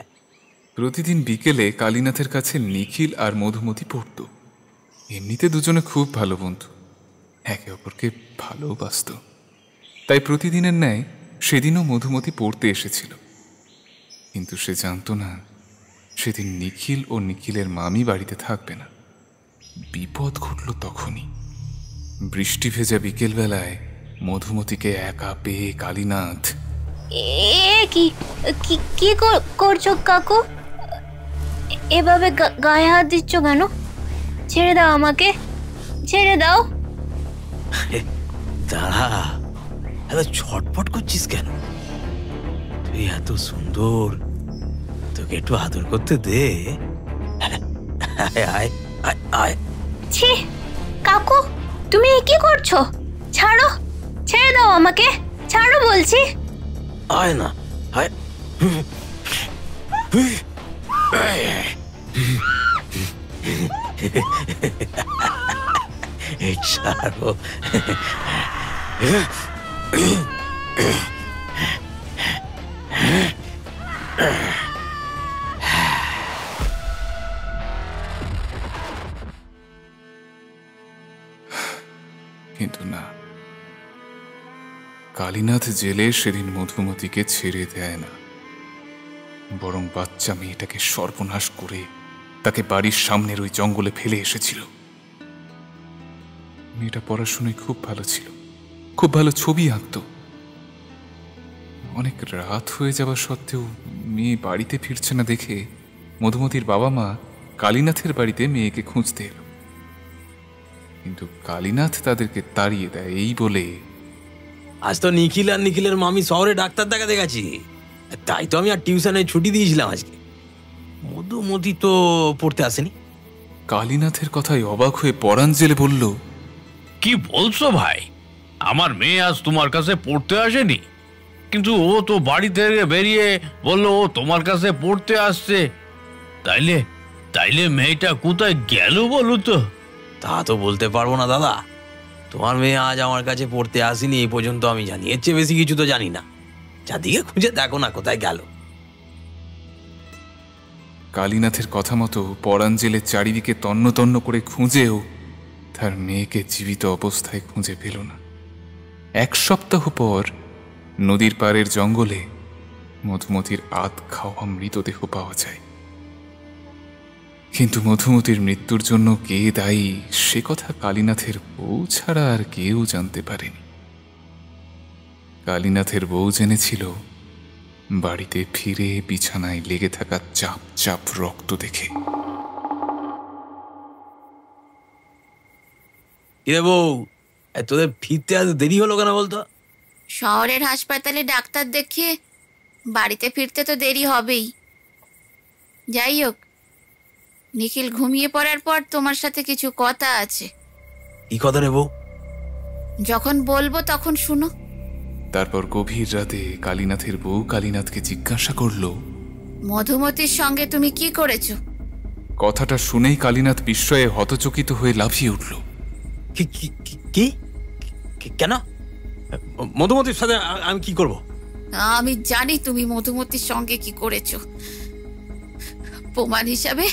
প্রতিদিন বিকেলে কালীনাথের কাছে নিখিল আর মধুমতি পড়ত। এমনিতে দুজনে খুব ভালো বন্ধু, একে অপরকে ভালোবাসত। তাই প্রতিদিনের ন্যায় সেদিনও মধুমতি পড়তে এসেছিল। কিন্তু সে জানত না সেদিন নিখিল ও নিখিলের মামি বাড়িতে থাকবে না। বিপদ ঘটল তখনই। বৃষ্টি ভেজা বিকেলবেলায় মধুমতিকে একা পেয়ে কালীনাথ, কি কি করছো কাকু? এভাবে গায়ে হাত দিচ্ছ কেন? ছেড়ে দাও আমাকে, ছেড়ে দাও। দাঁড়া, এত ছটফট করছিস কেন? তুই এত সুন্দর, তোকে একটু আদর করতে দে। আয় আয় আয় আয়। ছি কাকু, তুমি কি করছো? ছাড়ো, ছেড়ে দাও আমাকে, ছাড়ো বলছি। আয় না, আয়। ছাড়ো। কিন্তু না, কালীনাথ জেলে সেদিন মধুমতিকে ছেড়ে দেয় না, বরং বাচ্চা মেয়েটাকে সর্বনাশ করে তাকে বাড়ির সামনের ওই জঙ্গলে ফেলে এসেছিল। মেয়েটা পড়াশোনায় খুব ভালো ছিল, খুব ভালো ছবি আঁকত। অনেক রাত হয়ে যাওয়া সত্ত্বেও মেয়ে বাড়িতে ফিরছে না দেখে মধুমতির বাবা মা কালীনাথের বাড়িতে মেয়েকে খুঁজতে এলো, কিন্তু কালীনাথ তাদেরকে তাড়িয়ে দেয় এই বলে, আজ তো নিখিল আর নিখিলের মামি শহরে ডাক্তার দেখাতে গেছি, তাই তো আমি আর টিউশনে ছুটি দিয়েছিলাম আজকে। মধুমতি তো পড়তে আসেনি। কালীনাথের কথায় অবাক হয়ে পরাণ জেলে বলল, কি বলছো ভাই? আমার মেয়ে আজ তোমার কাছে পড়তে আসেনি? কিন্তু ও তো বাড়ি থেকে বেরিয়ে বললো ও তোমার কাছে পড়তে আসছে। তাইলে তাইলে মেয়েটা কোথায় গেল বলো তো? তা তো বলতে পারবো না দাদা, তোমার মেয়ে আজ আমার কাছে পড়তে আসেনি এই পর্যন্ত আমি জানি, এর চেয়ে বেশি কিছু তো জানি না। যাদিকে খুঁজে দেখো না কোথায় গেল। কালীনাথের কথা মতো পরাণ জেলে চারিদিকে তন্ন তন্ন করে খুঁজেও তার মেয়েকে জীবিত অবস্থায় খুঁজে পেল না। 1 সপ্তাহ পর নদীর পাড়ের জঙ্গলে মধুমতির আধ খাওয়া মৃতদেহ পাওয়া যায়, কিন্তু মধুমতির মৃত্যুর জন্য কে দায়ী সে কথা কালীনাথের বউ ছাড়া আর কেউ জানতে পারেনি। কালীনাথের বউ জেনেছিল বাড়িতে ফিরে বিছানায় লেগে থাকা চাপ চাপ রক্ত দেখে। কিরে বউ, তোদের ফিরতে আজ দেরি হলো কেন বলতো? শহরের হাসপাতালে ডাক্তার দেখিয়ে বাড়িতে ফিরতে তো দেরি হবেই। যাই হোক, নিখিল ঘুমিয়ে পড়ার পর তোমার সাথে কিছু কথা আছে। কি কথা রে বউ? যখন বলবো তখন শুনো। তারপর গভীর রাতে কালীনাথের বউ কালীনাথকে জিজ্ঞাসা করল, মধুমতির সঙ্গে তুমি কি করেছো? কথাটা শুনেই কালীনাথ বিস্ময়ে হতচকিত হয়ে লাফিয়ে উঠল। কি? কেন? মধুমতির সাথে আমি কি করব? আমি জানি তুমি মধুমতির সঙ্গে কি করেছো। প্রমাণ হিসাবে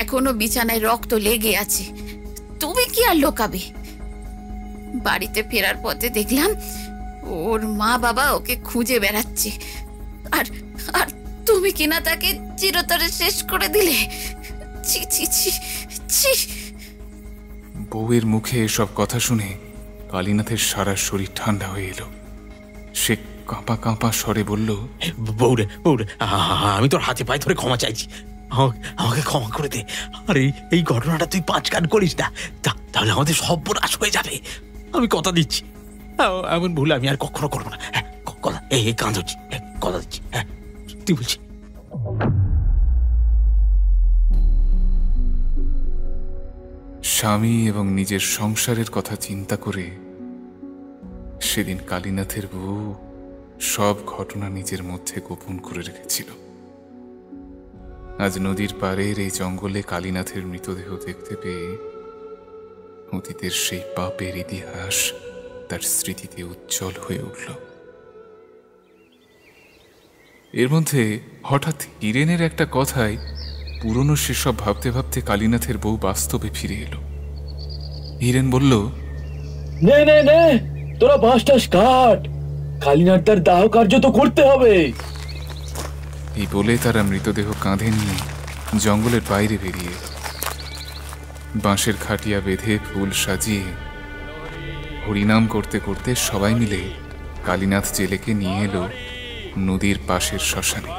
এখনো বিছানায় রক্ত লেগে আছে। তুমি কি আর লুকাবে? বাড়িতে ফেরার পথে দেখলাম ওর মা বাবা ওকে খুঁজে বেড়াচ্ছে, আর আর তুমি কিনা তাকে চিরতরে শেষ করে দিলে। ছি ছি ছি ছি। বউয়ের মুখে এসব কথা শুনে কালীনাথের সারা শরীর ঠান্ডা হয়ে এলো। সে কাঁপা কাঁপা স্বরে বলল, বউরে আমি তোর হাতে পায়ে ধরে ক্ষমা চাইছি, আমাকে ক্ষমা করে দে। আর এই ঘটনাটা তুই 5 কান করিস না, তাহলে আমাদের সর্বনাশ হয়ে যাবে। আমি কথা দিচ্ছি, এমন ভুল আমি আর কখনো করবো না। কথা এই কান ধরছি, কথা দিচ্ছি, হ্যাঁ তুই বলছি। স্বামী এবং নিজের সংসারের কথা চিন্তা করে সেদিন কালীনাথের বউ সব ঘটনা নিজের মধ্যে গোপন করে রেখেছিল। আজ নদীর পাড়ের এই জঙ্গলে কালীনাথের মৃতদেহ দেখতে পেয়ে অতীতের সেই পাপের ইতিহাস তার স্মৃতিতে উজ্জ্বল হয়ে উঠল। এর মধ্যে হঠাৎ হিরেনের একটা কথায় পুরনো সেসব ভাবতে ভাবতে কালীনাথের বউ বাস্তবে ফিরে এলো। হিরেন বলল, নে নে নে, তোরা বাঁশটাস কাট, কালীনাথ তার দাহ কার্য তো করতে হবে। এই বলে তারা মৃতদেহ কাঁধে নিয়ে জঙ্গলের বাইরে বেরিয়ে এলো। বাঁশের খাটিয়া বেঁধে ফুল সাজিয়ে হরিনাম করতে করতে সবাই মিলে কালীনাথ জেলেকে নিয়ে এলো নদীর পাশের শ্মশানে।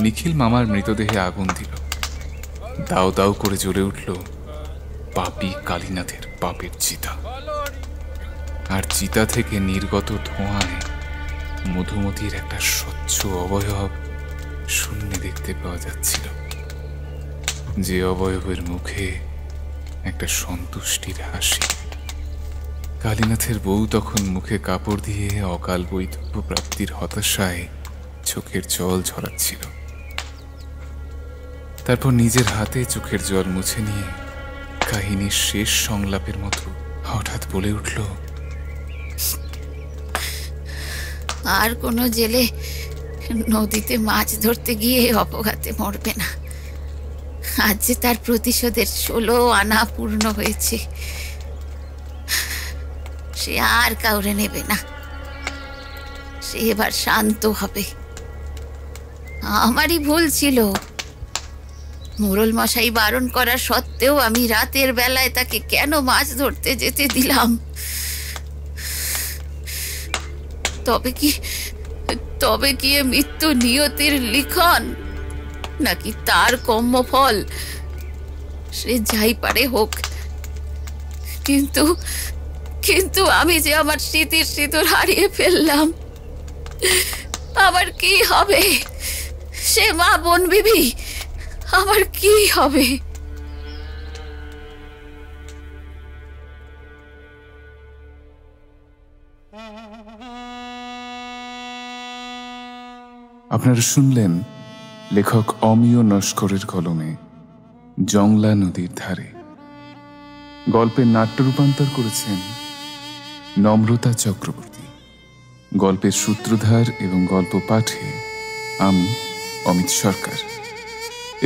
নিখিল মামার মৃতদেহে আগুন দিল। দাও দাও করে জ্বলে উঠল পাপী কালীনাথের পাপের চিতা। আর চিতা থেকে নির্গত ধোঁয়ায় মধুমতির একটা স্বচ্ছ অবয়ব শূন্যে দেখতে পাওয়া যাচ্ছিল, যে অবয়বের মুখে একটা সন্তুষ্টির হাসি। কালীনাথের বউ তখন মুখে কাপড় দিয়ে অকাল বৈধব্য প্রাপ্তির হতাশায় চোখের জল ঝরাচ্ছিল। তারপর নিজের হাতে চোখের জল মুছে নিয়ে কাহিনীর শেষ সংলাপের মতো হঠাৎ বলে উঠল, আর কোনো জেলে নদীতে মাছ ধরতে গিয়ে অপঘাতে মরবে না। আজ যে তার প্রতিশোধের 16 আনা পূর্ণ হয়েছে। সে আর কাউরে নেবে না, সে এবার শান্ত হবে। আমারই ভুল ছিল, মোড়ল মশাই বারণ করা সত্ত্বেও আমি রাতের বেলায় তাকে কেন মাছ ধরতে যেতে দিলাম। তবে কি এ মৃত্যু নিয়তির লিখন, নাকি তার কর্মফল? সে যাই পারে হোক, কিন্তু আমি যে আমার স্মৃতির সিঁদুর হারিয়ে ফেললাম, আমার কি হবে? সে মা বোন বিবি, আমার কি হবে? আপনারা শুনলেন লেখক অমিয় নস্করের কলমে জংলা নদীর ধারে। গল্পের নাট্য রূপান্তর করেছেন নম্রতা চক্রবর্তী। গল্পের সূত্রধার এবং গল্প পাঠে আমি অমিত সরকার।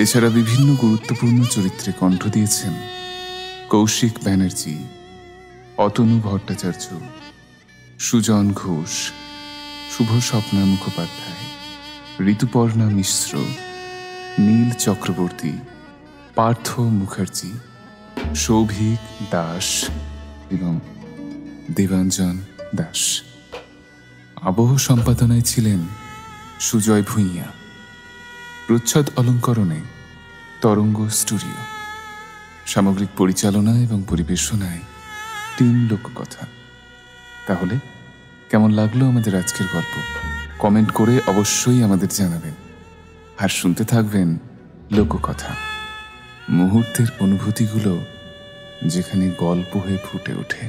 এছাড়া বিভিন্ন গুরুত্বপূর্ণ চরিত্রে কণ্ঠ দিয়েছেন কৌশিক ব্যানার্জি, অতনু ভট্টাচার্য, সুজন ঘোষ, শুভ স্বপ্না মুখোপাধ্যায়, ঋতুপর্ণা মিশ্র, নীল চক্রবর্তী, পার্থ মুখার্জি, সৌভিক দাস এবং দেবাঞ্জন দাস। আবহ সম্পাদনায় ছিলেন সুজয় ভূঁইয়া। প্রচ্ছদ অলঙ্করণে তরঙ্গ স্টুডিও। সামগ্রিক পরিচালনা এবং পরিবেশনায় টিম লোককথা। তাহলে কেমন লাগলো আমাদের আজকের গল্প? কমেন্ট করে অবশ্যই আমাদের জানাবেন। আর শুনতে থাকবেন লোককথা, মুহূর্তের অনুভূতিগুলো যেখানে গল্প হয়ে ফুটে ওঠে।